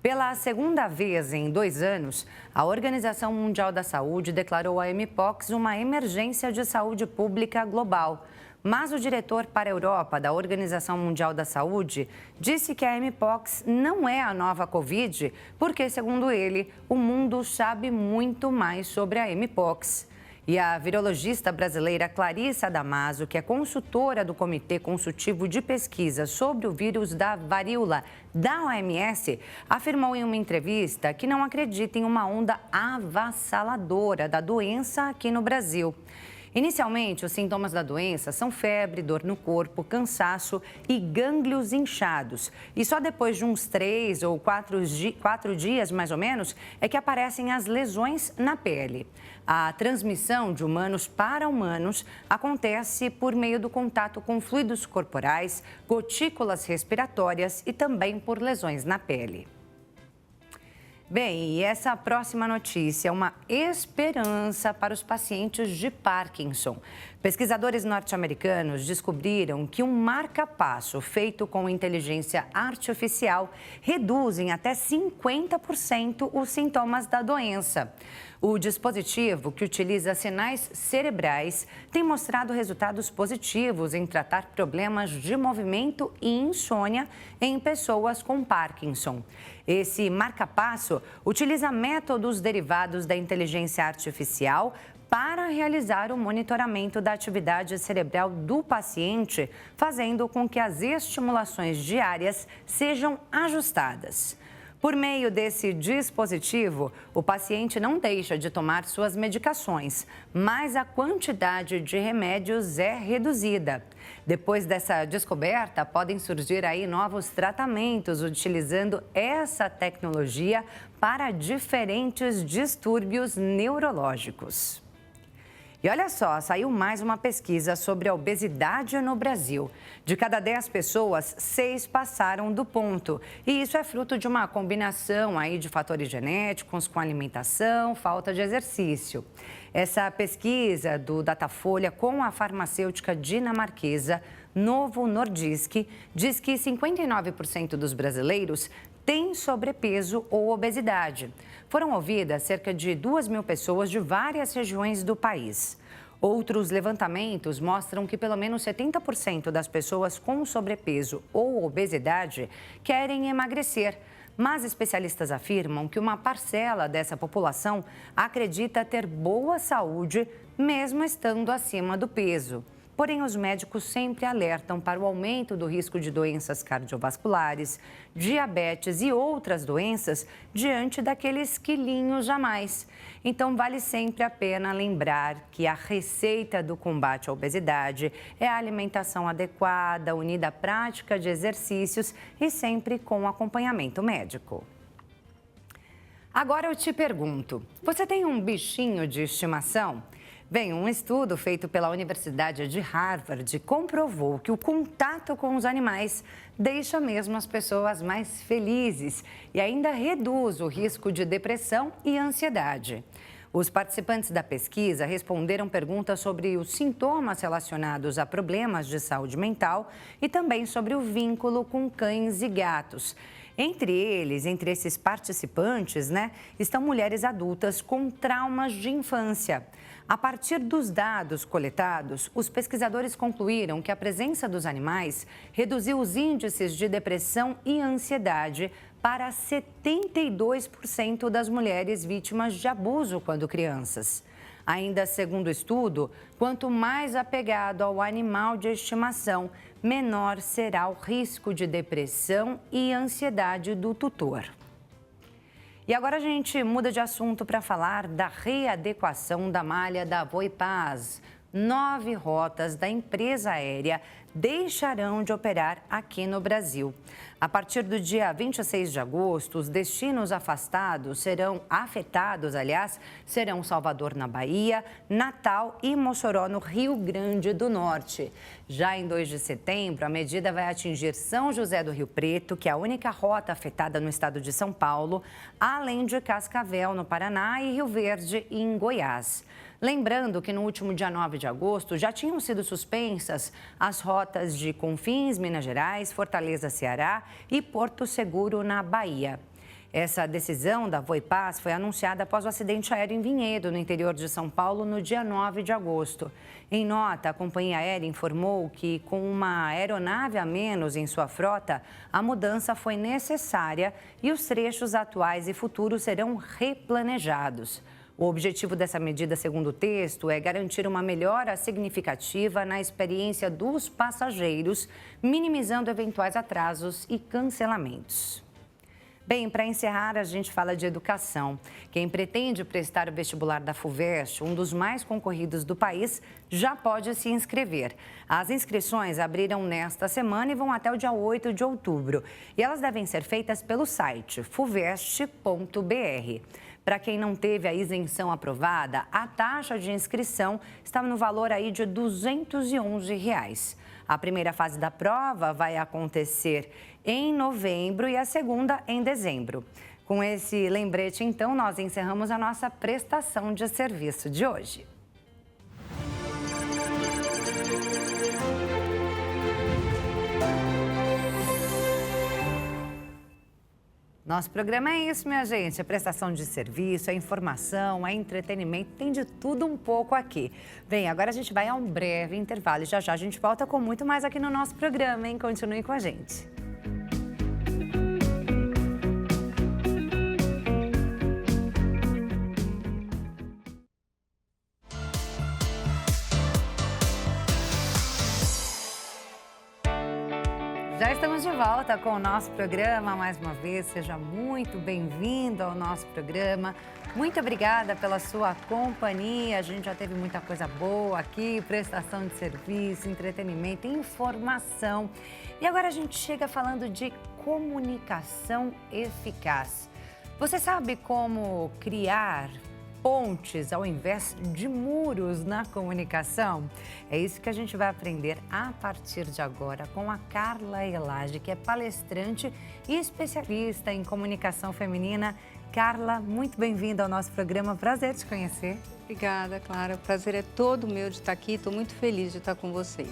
Pela segunda vez em 2 anos, a Organização Mundial da Saúde declarou a Mpox uma emergência de saúde pública global. Mas o diretor para a Europa da Organização Mundial da Saúde disse que a Mpox não é a nova Covid, porque, segundo ele, o mundo sabe muito mais sobre a Mpox. E a virologista brasileira Clarissa Damaso, que é consultora do Comitê Consultivo de Pesquisa sobre o vírus da varíola da OMS, afirmou em uma entrevista que não acredita em uma onda avassaladora da doença aqui no Brasil. Inicialmente, os sintomas da doença são febre, dor no corpo, cansaço e gânglios inchados. E só depois de uns 3 ou 4 dias, mais ou menos, é que aparecem as lesões na pele. A transmissão de humanos para humanos acontece por meio do contato com fluidos corporais, gotículas respiratórias e também por lesões na pele. Bem, e essa próxima notícia é uma esperança para os pacientes de Parkinson. Pesquisadores norte-americanos descobriram que um marca-passo feito com inteligência artificial reduz em até 50% os sintomas da doença. O dispositivo, que utiliza sinais cerebrais, tem mostrado resultados positivos em tratar problemas de movimento e insônia em pessoas com Parkinson. Esse marca-passo utiliza métodos derivados da inteligência artificial para realizar o monitoramento da atividade cerebral do paciente, fazendo com que as estimulações diárias sejam ajustadas. Por meio desse dispositivo, o paciente não deixa de tomar suas medicações, mas a quantidade de remédios é reduzida. Depois dessa descoberta, podem surgir aí novos tratamentos utilizando essa tecnologia para diferentes distúrbios neurológicos. E olha só, saiu mais uma pesquisa sobre a obesidade no Brasil. De cada 10 pessoas, 6 passaram do ponto. E isso é fruto de uma combinação aí de fatores genéticos com alimentação, falta de exercício. Essa pesquisa do Datafolha com a farmacêutica dinamarquesa Novo Nordisk diz que 59% dos brasileiros têm sobrepeso ou obesidade. Foram ouvidas cerca de 2.000 pessoas de várias regiões do país. Outros levantamentos mostram que pelo menos 70% das pessoas com sobrepeso ou obesidade querem emagrecer. Mas especialistas afirmam que uma parcela dessa população acredita ter boa saúde, mesmo estando acima do peso. Porém, os médicos sempre alertam para o aumento do risco de doenças cardiovasculares, diabetes e outras doenças diante daqueles quilinhos a mais. Então, vale sempre a pena lembrar que a receita do combate à obesidade é a alimentação adequada, unida à prática de exercícios e sempre com acompanhamento médico. Agora eu te pergunto, você tem um bichinho de estimação? Bem, um estudo feito pela Universidade de Harvard comprovou que o contato com os animais deixa mesmo as pessoas mais felizes e ainda reduz o risco de depressão e ansiedade. Os participantes da pesquisa responderam perguntas sobre os sintomas relacionados a problemas de saúde mental e também sobre o vínculo com cães e gatos. Entre esses participantes, estão mulheres adultas com traumas de infância. A partir dos dados coletados, os pesquisadores concluíram que a presença dos animais reduziu os índices de depressão e ansiedade para 72% das mulheres vítimas de abuso quando crianças. Ainda segundo o estudo, quanto mais apegado ao animal de estimação, menor será o risco de depressão e ansiedade do tutor. E agora a gente muda de assunto para falar da readequação da malha da Voipaz. 9 rotas da empresa aérea deixarão de operar aqui no Brasil. A partir do dia 26 de agosto, os destinos afetados serão Salvador, na Bahia, Natal e Mossoró, no Rio Grande do Norte. Já em 2 de setembro, a medida vai atingir São José do Rio Preto, que é a única rota afetada no estado de São Paulo, além de Cascavel, no Paraná, e Rio Verde, em Goiás. Lembrando que no último dia 9 de agosto já tinham sido suspensas as rotas de Confins, Minas Gerais, Fortaleza, Ceará e Porto Seguro, na Bahia. Essa decisão da Voipaz foi anunciada após o acidente aéreo em Vinhedo, no interior de São Paulo, no dia 9 de agosto. Em nota, a companhia aérea informou que, com uma aeronave a menos em sua frota, a mudança foi necessária e os trechos atuais e futuros serão replanejados. O objetivo dessa medida, segundo o texto, é garantir uma melhora significativa na experiência dos passageiros, minimizando eventuais atrasos e cancelamentos. Bem, para encerrar, a gente fala de educação. Quem pretende prestar o vestibular da FUVEST, um dos mais concorridos do país, já pode se inscrever. As inscrições abriram nesta semana e vão até o dia 8 de outubro. E elas devem ser feitas pelo site fuvest.br. Para quem não teve a isenção aprovada, a taxa de inscrição está no valor aí de R$ 211. A primeira fase da prova vai acontecer em novembro e a segunda em dezembro. Com esse lembrete, então, nós encerramos a nossa prestação de serviço de hoje. Nosso programa é isso, minha gente. É prestação de serviço, é informação, é entretenimento, tem de tudo um pouco aqui. Bem, agora a gente vai a um breve intervalo e já a gente volta com muito mais aqui no nosso programa, hein? Continue com a gente. Já estamos de volta com o nosso programa. Mais uma vez, seja muito bem-vindo ao nosso programa. Muito obrigada pela sua companhia. A gente já teve muita coisa boa aqui, prestação de serviço, entretenimento, informação. E agora a gente chega falando de comunicação eficaz. Você sabe como criar pontes ao invés de muros na comunicação? É isso que a gente vai aprender a partir de agora com a Carla Elage, que é palestrante e especialista em comunicação feminina. Carla, muito bem-vinda ao nosso programa. Prazer te conhecer. Obrigada, Clara. O prazer é todo meu de estar aqui. Estou muito feliz de estar com vocês.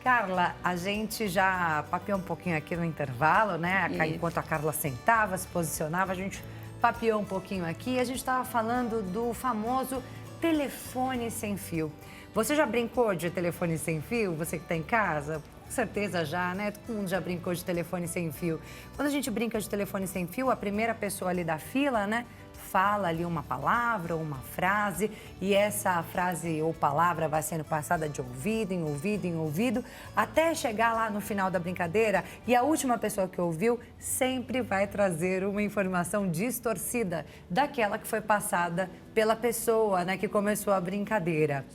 Carla, a gente já papeou um pouquinho aqui no intervalo, né? Enquanto a Carla sentava, se posicionava, a gente papeou um pouquinho aqui. A gente estava falando do famoso telefone sem fio. Você já brincou de telefone sem fio? Você que está em casa? Com certeza já, né? Todo mundo já brincou de telefone sem fio. Quando a gente brinca de telefone sem fio, a primeira pessoa ali da fila, né, fala ali uma palavra ou uma frase e essa frase ou palavra vai sendo passada de ouvido em ouvido em ouvido até chegar lá no final da brincadeira e a última pessoa que ouviu sempre vai trazer uma informação distorcida daquela que foi passada pela pessoa, né, que começou a brincadeira.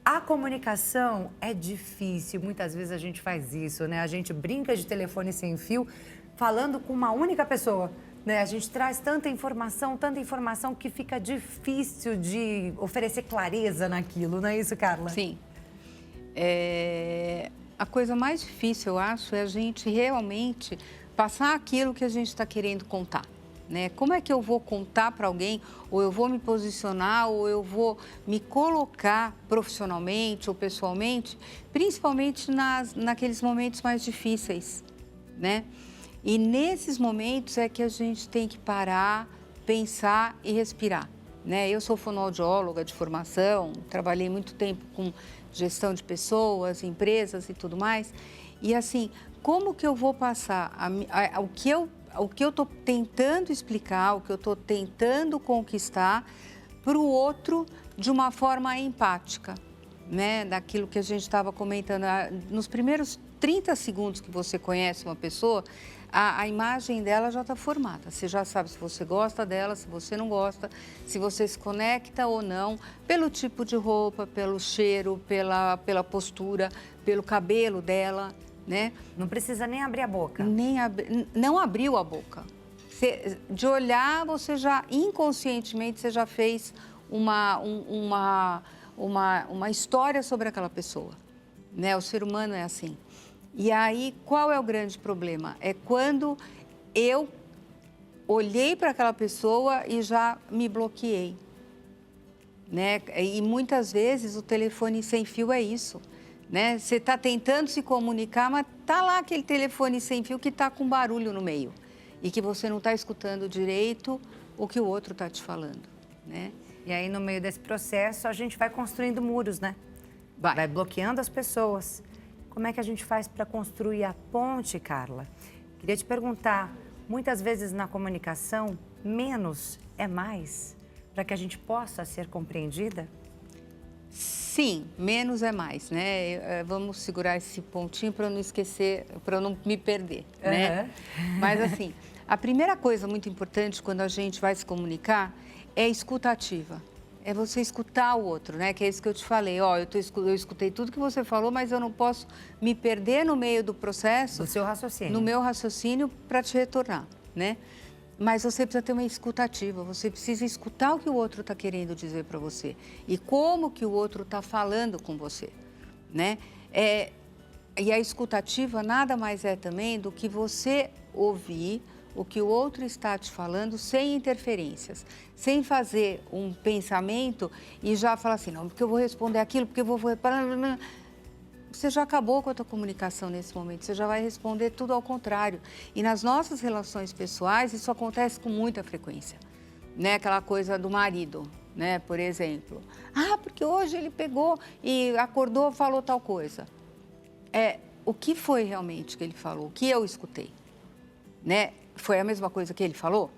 A comunicação é difícil, muitas vezes a gente faz isso, né? A gente brinca de telefone sem fio falando com uma única pessoa. Né? A gente traz tanta informação que fica difícil de oferecer clareza naquilo, não é isso, Carla? Sim. A coisa mais difícil, eu acho, é a gente realmente passar aquilo que a gente está querendo contar. Né? Como é que eu vou contar para alguém, ou eu vou me posicionar, ou eu vou me colocar profissionalmente ou pessoalmente, principalmente naqueles momentos mais difíceis, né? E nesses momentos é que a gente tem que parar, pensar e respirar, né? Eu sou fonoaudióloga de formação, trabalhei muito tempo com gestão de pessoas, empresas e tudo mais. E assim, como que eu vou passar o que eu estou tentando explicar, o que eu estou tentando conquistar para o outro de uma forma empática, né? Daquilo que a gente estava comentando. Nos primeiros 30 segundos que você conhece uma pessoa, a imagem dela já está formada. Você já sabe se você gosta dela, se você não gosta, se você se conecta ou não, pelo tipo de roupa, pelo cheiro, pela postura, pelo cabelo dela, né? Não precisa nem abrir a boca. Não abriu a boca. De olhar, você já, inconscientemente, você já fez uma história sobre aquela pessoa, né? O ser humano é assim. E aí, qual é o grande problema? É quando eu olhei para aquela pessoa e já me bloqueei, né? E muitas vezes o telefone sem fio é isso, né? Você está tentando se comunicar, mas está lá aquele telefone sem fio que está com barulho no meio e que você não está escutando direito o que o outro está te falando, né? E aí, no meio desse processo, a gente vai construindo muros, né? Vai bloqueando as pessoas. Como é que a gente faz para construir a ponte, Carla? Queria te perguntar, muitas vezes na comunicação, menos é mais? para que a gente possa ser compreendida? Sim, menos é mais, né? Vamos segurar esse pontinho para eu não esquecer, para eu não me perder, né? Mas assim, a primeira coisa muito importante quando a gente vai se comunicar é a escuta ativa. É você escutar o outro, né? Que é isso que eu te falei. Ó, eu escutei tudo que você falou, mas eu não posso me perder no meio do processo. Do seu raciocínio. No meu raciocínio para te retornar, né? Mas você precisa ter uma escuta ativa, você precisa escutar o que o outro está querendo dizer para você e como que o outro está falando com você, né? E a escuta ativa nada mais é também do que você ouvir o que o outro está te falando sem interferências, sem fazer um pensamento e já falar assim, não, porque eu vou responder aquilo, porque eu vou... Você já acabou com a tua comunicação nesse momento, você já vai responder tudo ao contrário. E nas nossas relações pessoais, isso acontece com muita frequência, né? Aquela coisa do marido, né? Por exemplo. Ah, porque hoje ele pegou e acordou, falou tal coisa. O que foi realmente que ele falou? O que eu escutei? Né? Foi a mesma coisa que ele falou?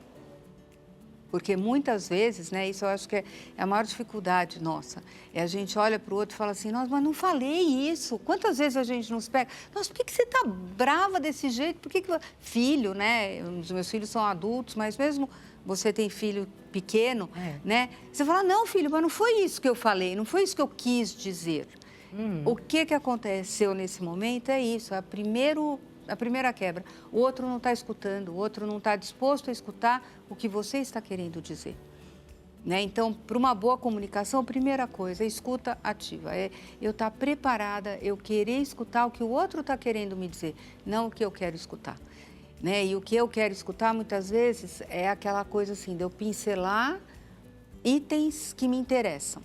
Porque muitas vezes, né, isso eu acho que é a maior dificuldade nossa. A gente olha para o outro e fala assim, nossa, mas não falei isso. Quantas vezes a gente nos pega? Nossa, por que você está brava desse jeito? Por que Filho, né? Os meus filhos são adultos, mas mesmo você tem filho pequeno, né? Você fala, não, filho, mas não foi isso que eu falei, não foi isso que eu quis dizer. O que aconteceu nesse momento é isso, a primeira quebra. O outro não está escutando, o outro não está disposto a escutar o que você está querendo dizer. Né? Então, para uma boa comunicação, primeira coisa, escuta ativa. Eu estar preparada, eu querer escutar o que o outro está querendo me dizer, não o que eu quero escutar. Né? E o que eu quero escutar, muitas vezes, é aquela coisa assim, de eu pincelar itens que me interessam.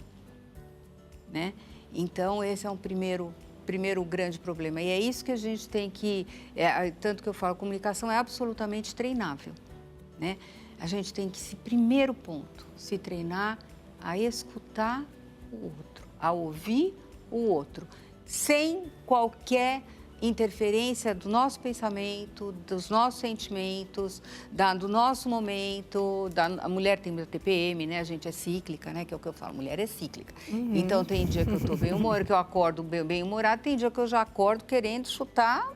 Né? Então, esse é um primeiro grande problema. E é isso que a gente tem que... tanto que eu falo, comunicação é absolutamente treinável, né? A gente tem que, primeiro ponto, se treinar a escutar o outro, a ouvir o outro, sem qualquer interferência do nosso pensamento, dos nossos sentimentos, do nosso momento. A mulher tem muita TPM, né? A gente é cíclica, né? Que é o que eu falo, mulher é cíclica. Então, tem dia que eu estou bem-humorada, que eu acordo bem-humorada, tem dia que eu já acordo querendo chutar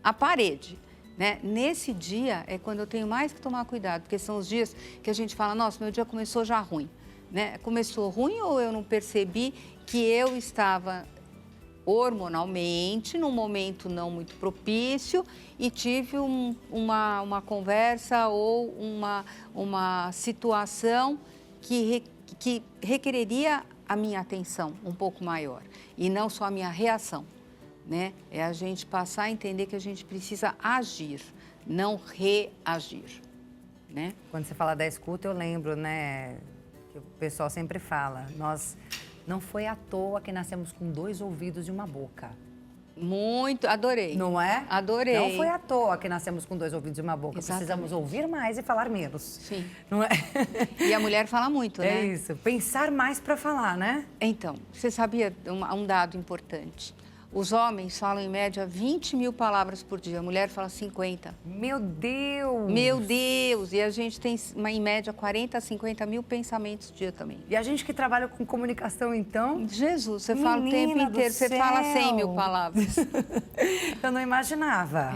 a parede. Né? Nesse dia é quando eu tenho mais que tomar cuidado, porque são os dias que a gente fala, nossa, meu dia começou já ruim. Né? Começou ruim ou eu não percebi que eu estava hormonalmente, num momento não muito propício e tive uma conversa ou uma situação que requereria a minha atenção um pouco maior e não só a minha reação. Né? É a gente passar a entender que a gente precisa agir, não reagir. Né? Quando você fala da escuta, eu lembro, né, que o pessoal sempre fala, não foi à toa que nascemos com 2 ouvidos e uma boca. Muito, adorei. Não é? Adorei. Não foi à toa que nascemos com 2 ouvidos e uma boca. Exatamente. Precisamos ouvir mais e falar menos. Sim. Não é? E a mulher fala muito, né? É isso, pensar mais para falar, né? Então, você sabia um dado importante? Os homens falam, em média, 20 mil palavras por dia. A mulher fala 50. Meu Deus! Meu Deus! E a gente tem, em média, 40 a 50 mil pensamentos por dia também. E a gente que trabalha com comunicação, então... Jesus, você fala o tempo inteiro. Você fala 100 mil palavras. Eu não imaginava.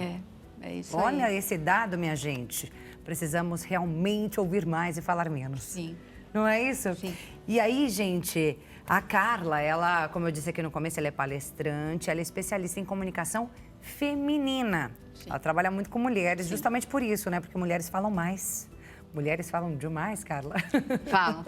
É isso Olha aí. esse dado, minha gente. Precisamos realmente ouvir mais e falar menos. Sim. Não é isso? Sim. E aí, gente... A Carla, ela, como eu disse aqui no começo, ela é palestrante, ela é especialista em comunicação feminina. Sim. Ela trabalha muito com mulheres, justamente por isso, né? Porque mulheres falam mais. Mulheres falam demais, Carla.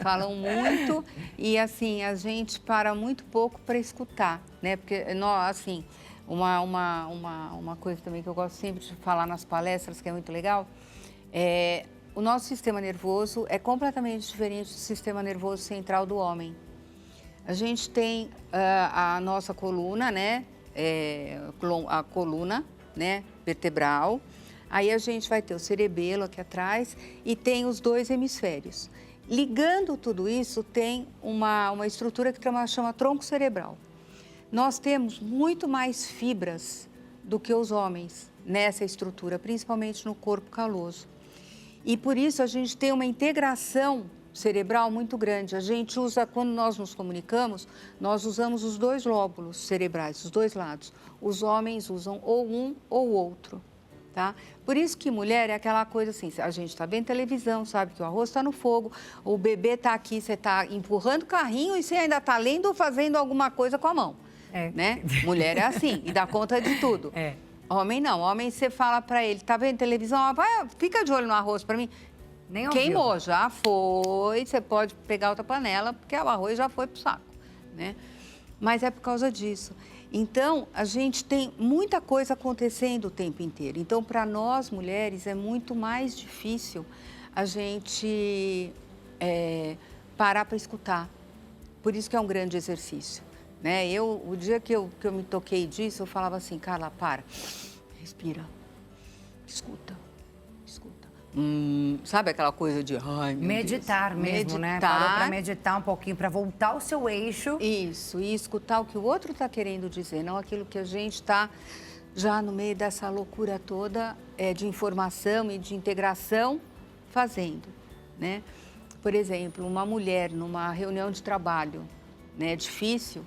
Falam muito e, assim, a gente para muito pouco para escutar, né? Porque, assim, uma coisa também que eu gosto sempre de falar nas palestras, que é muito legal, o nosso sistema nervoso é completamente diferente do sistema nervoso central do homem. A gente tem a nossa coluna, né? A coluna, né? Vertebral. Aí a gente vai ter o cerebelo aqui atrás e tem os 2 hemisférios. Ligando tudo isso, tem uma estrutura que chama tronco cerebral. Nós temos muito mais fibras do que os homens nessa estrutura, principalmente no corpo caloso. E por isso a gente tem uma integração cerebral muito grande. A gente usa, quando nós nos comunicamos, nós usamos os 2 lóbulos cerebrais, os 2 lados. Os homens usam ou um ou outro, tá? Por isso que mulher é aquela coisa assim, a gente está vendo televisão, sabe que o arroz está no fogo, o bebê está aqui, você está empurrando o carrinho e você ainda está lendo ou fazendo alguma coisa com a mão, né? Mulher é assim, e dá conta de tudo. Homem não, homem você fala para ele, tá vendo televisão? Ah, vai, fica de olho no arroz para mim. Nem ouviu. Queimou, já foi, você pode pegar outra panela, porque o arroz já foi pro saco, né? Mas é por causa disso. Então, a gente tem muita coisa acontecendo o tempo inteiro. Então, para nós, mulheres, é muito mais difícil a gente parar para escutar. Por isso que é um grande exercício, né? O dia que eu me toquei disso, eu falava assim, Carla, para, respira, escuta. Sabe aquela coisa de meditar mesmo, né? Parou para meditar um pouquinho, para voltar ao seu eixo. Isso, e escutar o que o outro está querendo dizer, não aquilo que a gente está já no meio dessa loucura toda de informação e de integração fazendo, né? Por exemplo, uma mulher numa reunião de trabalho, né, difícil,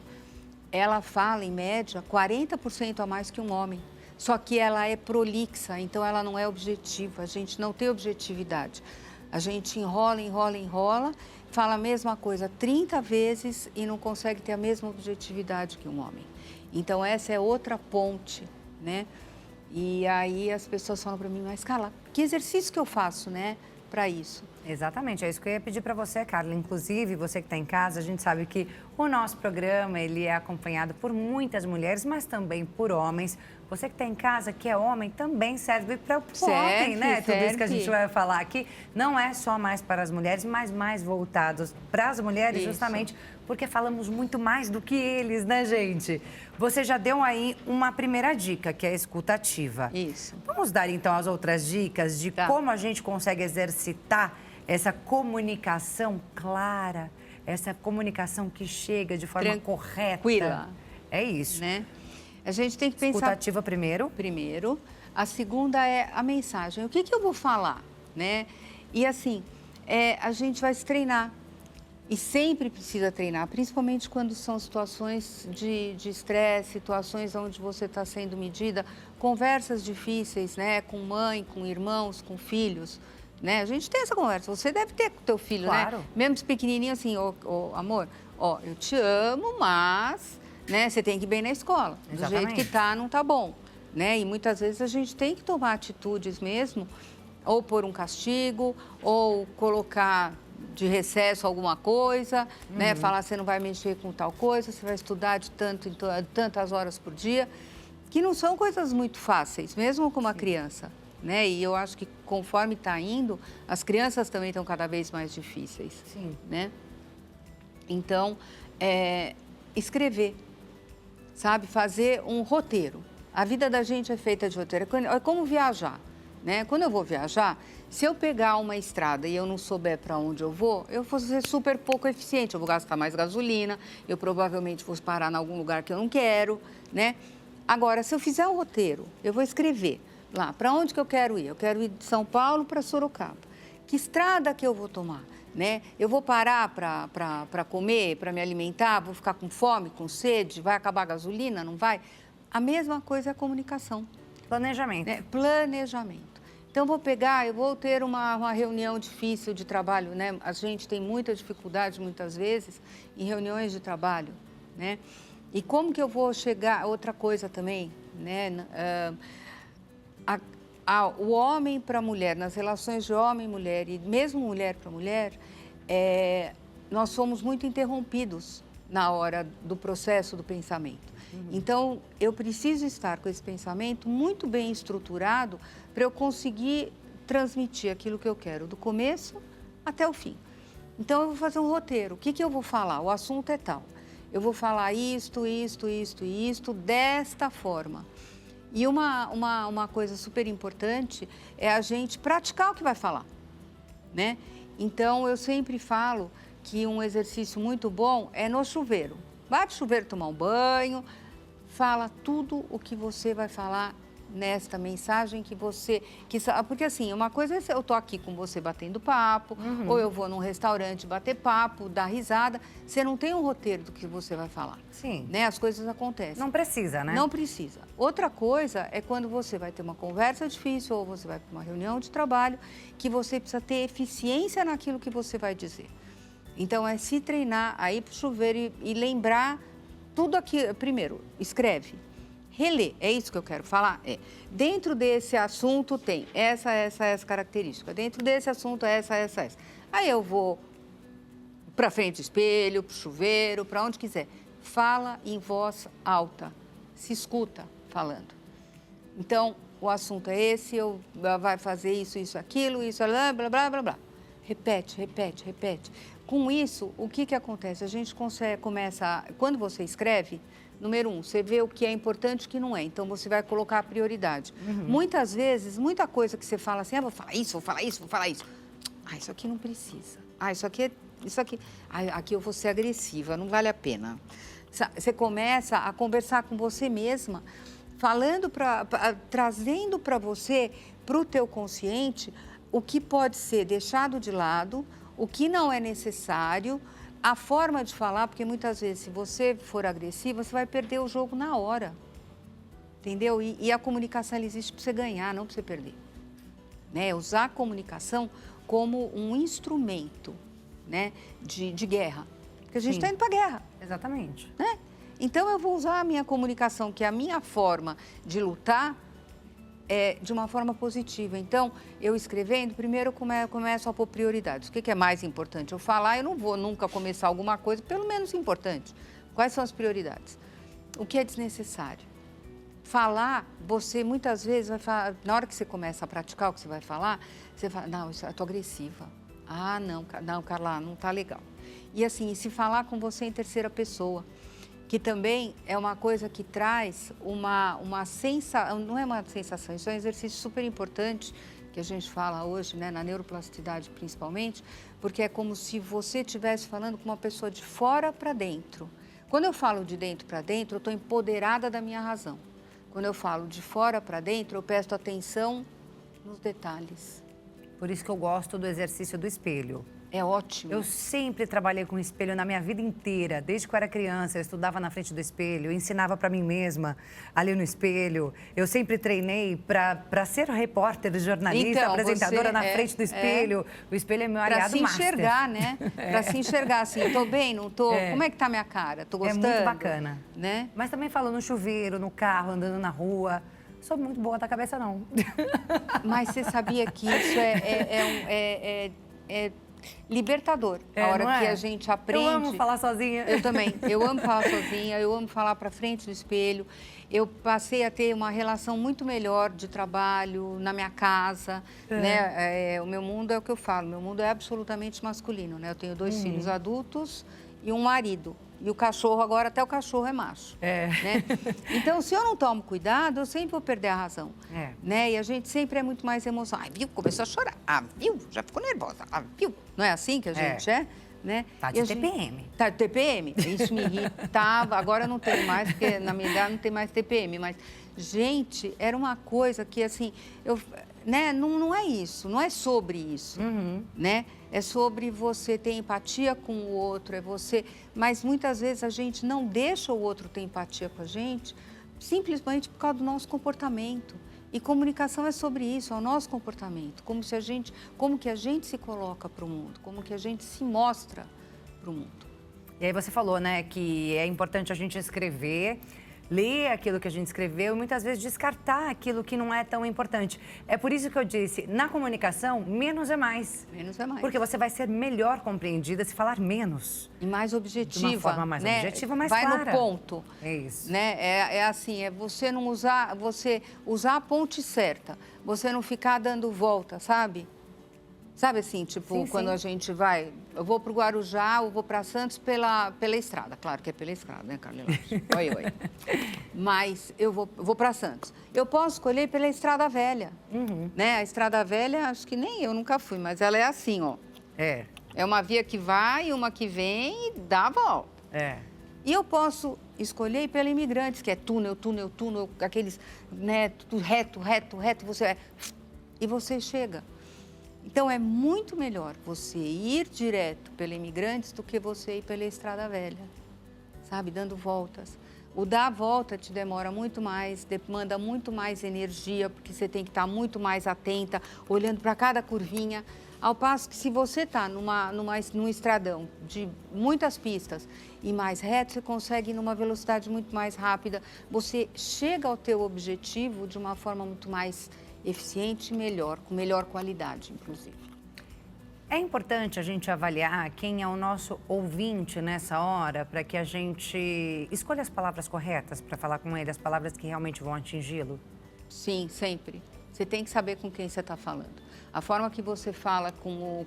ela fala, em média, 40% a mais que um homem. Só que ela é prolixa, então ela não é objetiva, a gente não tem objetividade. A gente enrola, fala a mesma coisa 30 vezes e não consegue ter a mesma objetividade que um homem. Então essa é outra ponte, né? E aí as pessoas falam para mim, mas Carla, que exercício que eu faço, né, para isso? Exatamente, é isso que eu ia pedir para você, Carla. Inclusive, você que está em casa, a gente sabe que o nosso programa ele é acompanhado por muitas mulheres, mas também por homens. Você que está em casa, que é homem, também serve para o homem, né? Tudo isso que a gente vai falar aqui não é só mais para as mulheres, mas mais voltados para as mulheres, justamente porque falamos muito mais do que eles, né, gente? Você já deu aí uma primeira dica, que é a escuta ativa. Isso. Vamos dar, então, as outras dicas de como a gente consegue exercitar essa comunicação clara, essa comunicação que chega de forma correta. Tranquila. É isso. Né? A gente tem que pensar... Escuta ativa primeiro. Primeiro. A segunda é a mensagem. O que eu vou falar, né? E assim, a gente vai se treinar. E sempre precisa treinar, principalmente quando são situações de estresse, situações onde você está sendo medida, conversas difíceis, né? Com mãe, com irmãos, com filhos, né? A gente tem essa conversa. Você deve ter com o teu filho, claro, né? Mesmo pequenininho assim, amor, eu te amo, mas... né? Você tem que ir bem na escola. Exatamente. Do jeito que tá, não tá bom, né? E muitas vezes a gente tem que tomar atitudes mesmo, ou por um castigo, ou colocar de recesso alguma coisa, né? Falar, você não vai mexer com tal coisa, você vai estudar de tantas horas por dia, que não são coisas muito fáceis, mesmo com uma criança, né? E eu acho que conforme está indo, as crianças também estão cada vez mais difíceis, né? Então, escrever. Sabe, fazer um roteiro. A vida da gente é feita de roteiro. É como viajar, né? Quando eu vou viajar, se eu pegar uma estrada e eu não souber para onde eu vou ser super pouco eficiente. Eu vou gastar mais gasolina, eu provavelmente vou parar em algum lugar que eu não quero, né? Agora, se eu fizer um roteiro, eu vou escrever lá, para onde que eu quero ir? Eu quero ir de São Paulo para Sorocaba. Que estrada que eu vou tomar? Né? Eu vou parar para comer, para me alimentar, vou ficar com fome, com sede, vai acabar a gasolina, não vai? A mesma coisa é a comunicação. Planejamento. Né? Planejamento. Então, eu vou ter uma reunião difícil de trabalho, né? A gente tem muita dificuldade, muitas vezes, em reuniões de trabalho, né? E como que eu vou chegar... Outra coisa também, né? O homem para a mulher, nas relações de homem e mulher, e mesmo mulher para mulher, nós somos muito interrompidos na hora do processo do pensamento. Então, eu preciso estar com esse pensamento muito bem estruturado para eu conseguir transmitir aquilo que eu quero, do começo até o fim. Então, eu vou fazer um roteiro. O que eu vou falar? O assunto é tal. Eu vou falar isto, desta forma. E uma coisa super importante é a gente praticar o que vai falar, né? Então, eu sempre falo que um exercício muito bom é no chuveiro. Vai para o chuveiro tomar um banho, fala tudo o que você vai falar nesta mensagem que você... Porque assim, uma coisa é eu tô aqui com você batendo papo, ou eu vou num restaurante bater papo, dar risada. Você não tem um roteiro do que você vai falar. Sim. Né? As coisas acontecem. Não precisa, né? Não precisa. Outra coisa é quando você vai ter uma conversa difícil ou você vai para uma reunião de trabalho, que você precisa ter eficiência naquilo que você vai dizer. Então, é se treinar, aí para o chuveiro e lembrar tudo aquilo. Primeiro, escreve. Reler, é isso que eu quero falar? Dentro desse assunto tem essa característica. Dentro desse assunto, essa. Aí eu vou para frente do espelho, para o chuveiro, para onde quiser. Fala em voz alta. Se escuta falando. Então, o assunto é esse, vai fazer isso, aquilo, isso, blá, blá, blá, blá, blá. Repete. Com isso, o que acontece? A gente começa, quando você escreve, número 1, você vê o que é importante e o que não é. Então, você vai colocar a prioridade. Muitas vezes, muita coisa que você fala assim, vou falar isso. Isso aqui não precisa. Isso aqui. Aqui eu vou ser agressiva, não vale a pena. Você começa a conversar com você mesma, trazendo para você, para o teu consciente, o que pode ser deixado de lado, o que não é necessário, a forma de falar, porque muitas vezes, se você for agressiva, você vai perder o jogo na hora, entendeu? E a comunicação, ela existe para você ganhar, não para você perder. Né? Usar a comunicação como um instrumento, né, de guerra, porque a gente está indo para a guerra. Exatamente. Né? Então, eu vou usar a minha comunicação, que é a minha forma de lutar, de uma forma positiva. Então, eu escrevendo, primeiro eu começo a pôr prioridades. O que é mais importante? Eu falar, eu não vou nunca começar alguma coisa, pelo menos importante. Quais são as prioridades? O que é desnecessário? Falar, você muitas vezes vai falar, na hora que você começa a praticar o que você vai falar, você fala, não, eu tô agressiva. Ah, não, Carla, não tá legal. E assim, se falar com você em terceira pessoa, que também é uma coisa que traz uma sensação, não é uma sensação, isso é um exercício super importante que a gente fala hoje, né, na neuroplasticidade principalmente, porque é como se você estivesse falando com uma pessoa de fora para dentro. Quando eu falo de dentro para dentro, eu estou empoderada da minha razão. Quando eu falo de fora para dentro, eu presto atenção nos detalhes. Por isso que eu gosto do exercício do espelho. É ótimo. Eu sempre trabalhei com espelho na minha vida inteira. Desde que eu era criança, eu estudava na frente do espelho, eu ensinava para mim mesma ali no espelho. Eu sempre treinei para ser repórter, jornalista, então, apresentadora na frente do espelho. O espelho é meu aliado master. Para se enxergar, né? Para se enxergar assim, tô bem, não tô? Como é que tá minha cara? Tô gostando? É muito bacana. Né? Mas também falo no chuveiro, no carro, andando na rua. Sou muito boa da cabeça, não. Mas você sabia que isso é libertador, a hora que a gente aprende. Eu amo falar sozinha. Eu também, eu amo falar sozinha, eu amo falar para frente do espelho. Eu passei a ter uma relação muito melhor de trabalho na minha casa, né? O meu mundo é o que eu falo, meu mundo é absolutamente masculino, né? Eu tenho 2 filhos adultos e um marido. E o cachorro agora, até o cachorro é macho. Né? Então, se eu não tomo cuidado, eu sempre vou perder a razão. Né? E a gente sempre é muito mais emocional. Ah, viu? Começou a chorar. Ah, viu? Já ficou nervosa. Ah, viu? Não é assim que a gente é? Né? Tá de TPM. Tá de TPM? Isso me irritava. Agora não tem mais, porque na minha idade não tem mais TPM. Mas, gente, era uma coisa que, assim, né? Não é isso, não é sobre isso, né? É sobre você ter empatia com o outro, mas muitas vezes a gente não deixa o outro ter empatia com a gente simplesmente por causa do nosso comportamento. E comunicação é sobre isso, é o nosso comportamento, como que a gente se coloca para o mundo, como que a gente se mostra para o mundo. E aí você falou, né, que é importante a gente escrever, ler aquilo que a gente escreveu e muitas vezes descartar aquilo que não é tão importante. É por isso que eu disse, na comunicação, menos é mais. Menos é mais. Porque você vai ser melhor compreendida se falar menos. E mais objetiva. De uma forma mais objetiva, mais clara. Vai no ponto. É isso. Né? É assim, você não usar, você usar a ponte certa. Você não ficar dando volta, sabe? Sabe assim, tipo, quando a gente vai... Eu vou para o Guarujá, eu vou para Santos pela estrada. Claro que é pela estrada, né, Carla? Oi. Mas eu vou para Santos. Eu posso escolher pela Estrada Velha. Né? A Estrada Velha, acho que nem eu nunca fui, mas ela é assim, ó. É uma via que vai, uma que vem e dá a volta. E eu posso escolher ir pela Imigrantes, que é túnel, aqueles, né, tudo reto, e você chega. Então, é muito melhor você ir direto pela Imigrantes do que você ir pela Estrada Velha, sabe, dando voltas. O dar a volta te demora muito mais, demanda muito mais energia, porque você tem que estar muito mais atenta, olhando para cada curvinha. Ao passo que se você está num estradão de muitas pistas e mais reto, você consegue ir numa velocidade muito mais rápida. Você chega ao teu objetivo de uma forma muito mais eficiente e melhor, com melhor qualidade, inclusive. É importante a gente avaliar quem é o nosso ouvinte nessa hora para que a gente escolha as palavras corretas para falar com ele, as palavras que realmente vão atingi-lo? Sim, sempre. Você tem que saber com quem você está falando. A forma que você fala com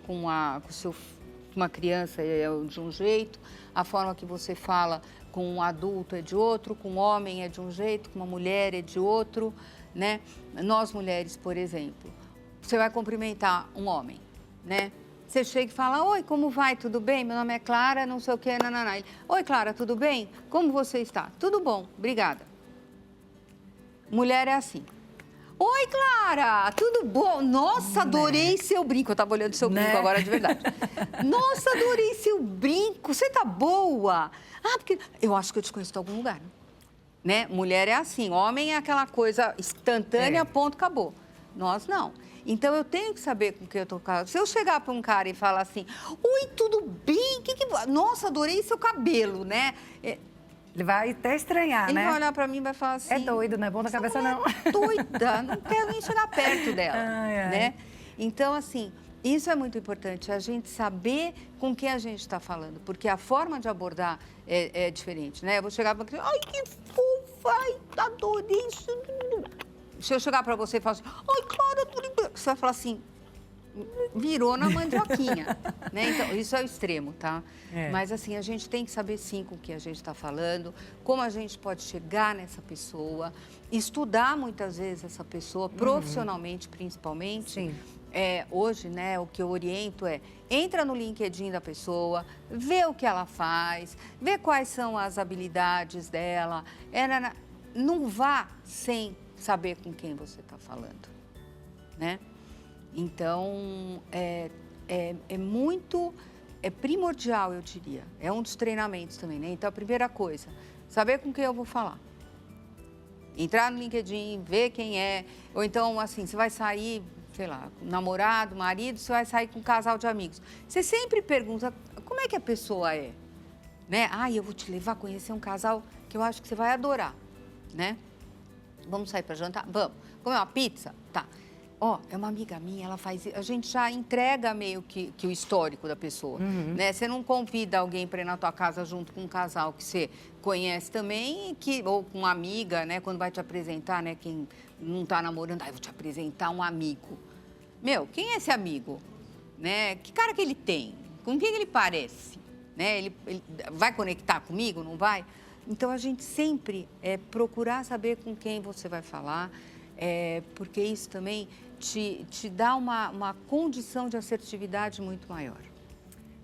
uma criança é de um jeito, a forma que você fala com um adulto é de outro, com um homem é de um jeito, com uma mulher é de outro, né? Nós mulheres, por exemplo, você vai cumprimentar um homem, né? Você chega e fala, oi, como vai? Tudo bem? Meu nome é Clara, não sei o quê, nananá. Oi, Clara, tudo bem? Como você está? Tudo bom, obrigada. Mulher é assim. Oi, Clara, tudo bom? Nossa, adorei seu brinco. Eu estava olhando seu brinco agora de verdade. Nossa, adorei seu brinco. Você tá boa? Ah, porque eu acho que eu te conheço de algum lugar. Né? Mulher é assim, homem é aquela coisa instantânea, ponto, acabou. Nós não. Então, eu tenho que saber com quem eu estou falando. Se eu chegar para um cara e falar assim, oi, tudo bem? Nossa, adorei seu cabelo, né? Ele vai até estranhar, ele né? Ele vai olhar pra mim e vai falar assim... É doido, não é bom da cabeça, não. É doida, não quero nem chegar perto dela, né? Então, assim, isso é muito importante, a gente saber com quem a gente está falando, porque a forma de abordar é diferente, né? Eu vou chegar para você, ai, que fofa, ai, adorei isso. Se eu chegar para você e falar assim, ai, Clara, você vai falar assim... virou na mandioquinha, né? Então, isso é o extremo, tá? Mas, assim, a gente tem que saber, sim, com o que a gente está falando, como a gente pode chegar nessa pessoa, estudar, muitas vezes, essa pessoa, profissionalmente, principalmente. Sim. Hoje, né, o que eu oriento entra no LinkedIn da pessoa, vê o que ela faz, vê quais são as habilidades dela. Não vá sem saber com quem você está falando, né? Então, é primordial, eu diria. É um dos treinamentos também, né? Então, a primeira coisa, saber com quem eu vou falar. Entrar no LinkedIn, ver quem é. Ou então, assim, você vai sair, sei lá, com namorado, marido, você vai sair com um casal de amigos. Você sempre pergunta, como é que a pessoa é? Né? Eu vou te levar a conhecer um casal que eu acho que você vai adorar, né? Vamos sair para jantar? Vamos. Comer uma pizza? Tá. É uma amiga minha, ela faz... A gente já entrega meio que o histórico da pessoa, né? Você não convida alguém para ir na tua casa junto com um casal que você conhece também, ou com uma amiga, né? Quando vai te apresentar, né? Quem não está namorando, eu vou te apresentar um amigo. Meu, quem é esse amigo? Né? Que cara que ele tem? Com quem ele parece? Né? Ele vai conectar comigo, não vai? Então, a gente sempre procurar saber com quem você vai falar, porque isso também te dá uma condição de assertividade muito maior.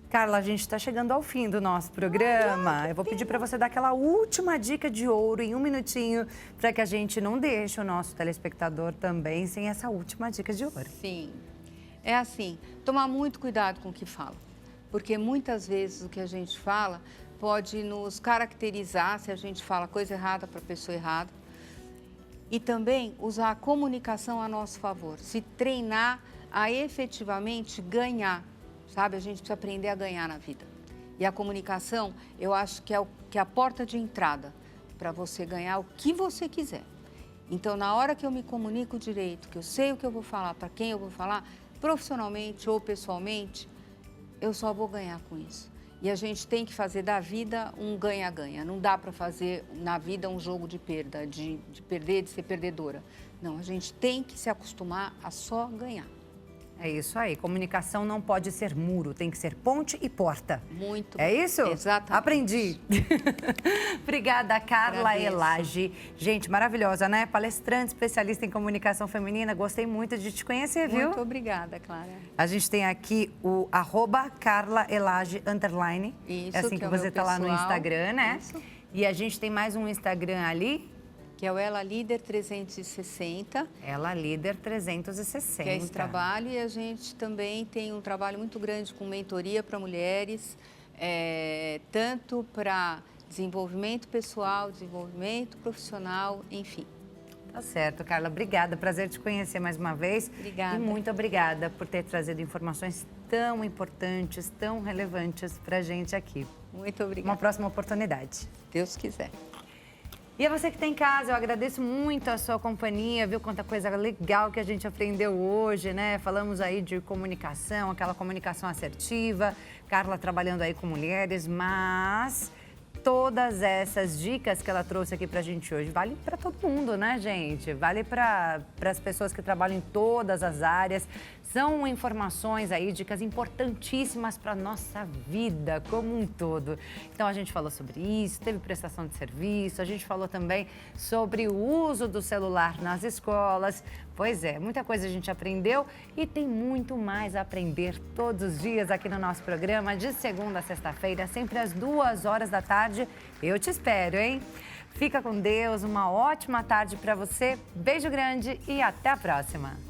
Carla, a gente está chegando ao fim do nosso programa. Eu vou pedir para você dar aquela última dica de ouro em um minutinho, para que a gente não deixe o nosso telespectador também sem essa última dica de ouro. Sim, é assim, tomar muito cuidado com o que fala, porque muitas vezes o que a gente fala pode nos caracterizar se a gente fala coisa errada para a pessoa errada. E também usar a comunicação a nosso favor, se treinar a efetivamente ganhar, sabe? A gente precisa aprender a ganhar na vida. E a comunicação, eu acho que é a porta de entrada para você ganhar o que você quiser. Então, na hora que eu me comunico direito, que eu sei o que eu vou falar, para quem eu vou falar, profissionalmente ou pessoalmente, eu só vou ganhar com isso. E a gente tem que fazer da vida um ganha-ganha. Não dá para fazer na vida um jogo de perda, de perder, de ser perdedora. Não, a gente tem que se acostumar a só ganhar. É isso aí. Comunicação não pode ser muro, tem que ser ponte e porta. Muito. É isso? Exatamente. Aprendi. Obrigada, Carla Elage. Gente, maravilhosa, né? Palestrante, especialista em comunicação feminina. Gostei muito de te conhecer, viu? Muito obrigada, Clara. A gente tem aqui o @CarlaElage_. Isso, é assim que você está lá no Instagram, né? Isso. E a gente tem mais um Instagram ali, que é o Ela Líder 360. Ela Líder 360. Que é esse trabalho, e a gente também tem um trabalho muito grande com mentoria para mulheres, tanto para desenvolvimento pessoal, desenvolvimento profissional, enfim. Tá certo, Carla. Obrigada. Prazer te conhecer mais uma vez. Obrigada. E muito obrigada por ter trazido informações tão importantes, tão relevantes para a gente aqui. Muito obrigada. Uma próxima oportunidade. Se Deus quiser. E a você que está em casa, eu agradeço muito a sua companhia, viu quanta coisa legal que a gente aprendeu hoje, né? Falamos aí de comunicação, aquela comunicação assertiva, Carla trabalhando aí com mulheres, mas todas essas dicas que ela trouxe aqui pra gente hoje vale para todo mundo, né, gente? Vale para as pessoas que trabalham em todas as áreas. São informações aí, dicas importantíssimas para a nossa vida como um todo. Então, a gente falou sobre isso, teve prestação de serviço, a gente falou também sobre o uso do celular nas escolas. Pois é, muita coisa a gente aprendeu e tem muito mais a aprender todos os dias aqui no nosso programa, de segunda a sexta-feira, sempre às 2h da tarde. Eu te espero, hein? Fica com Deus, uma ótima tarde para você. Beijo grande e até a próxima.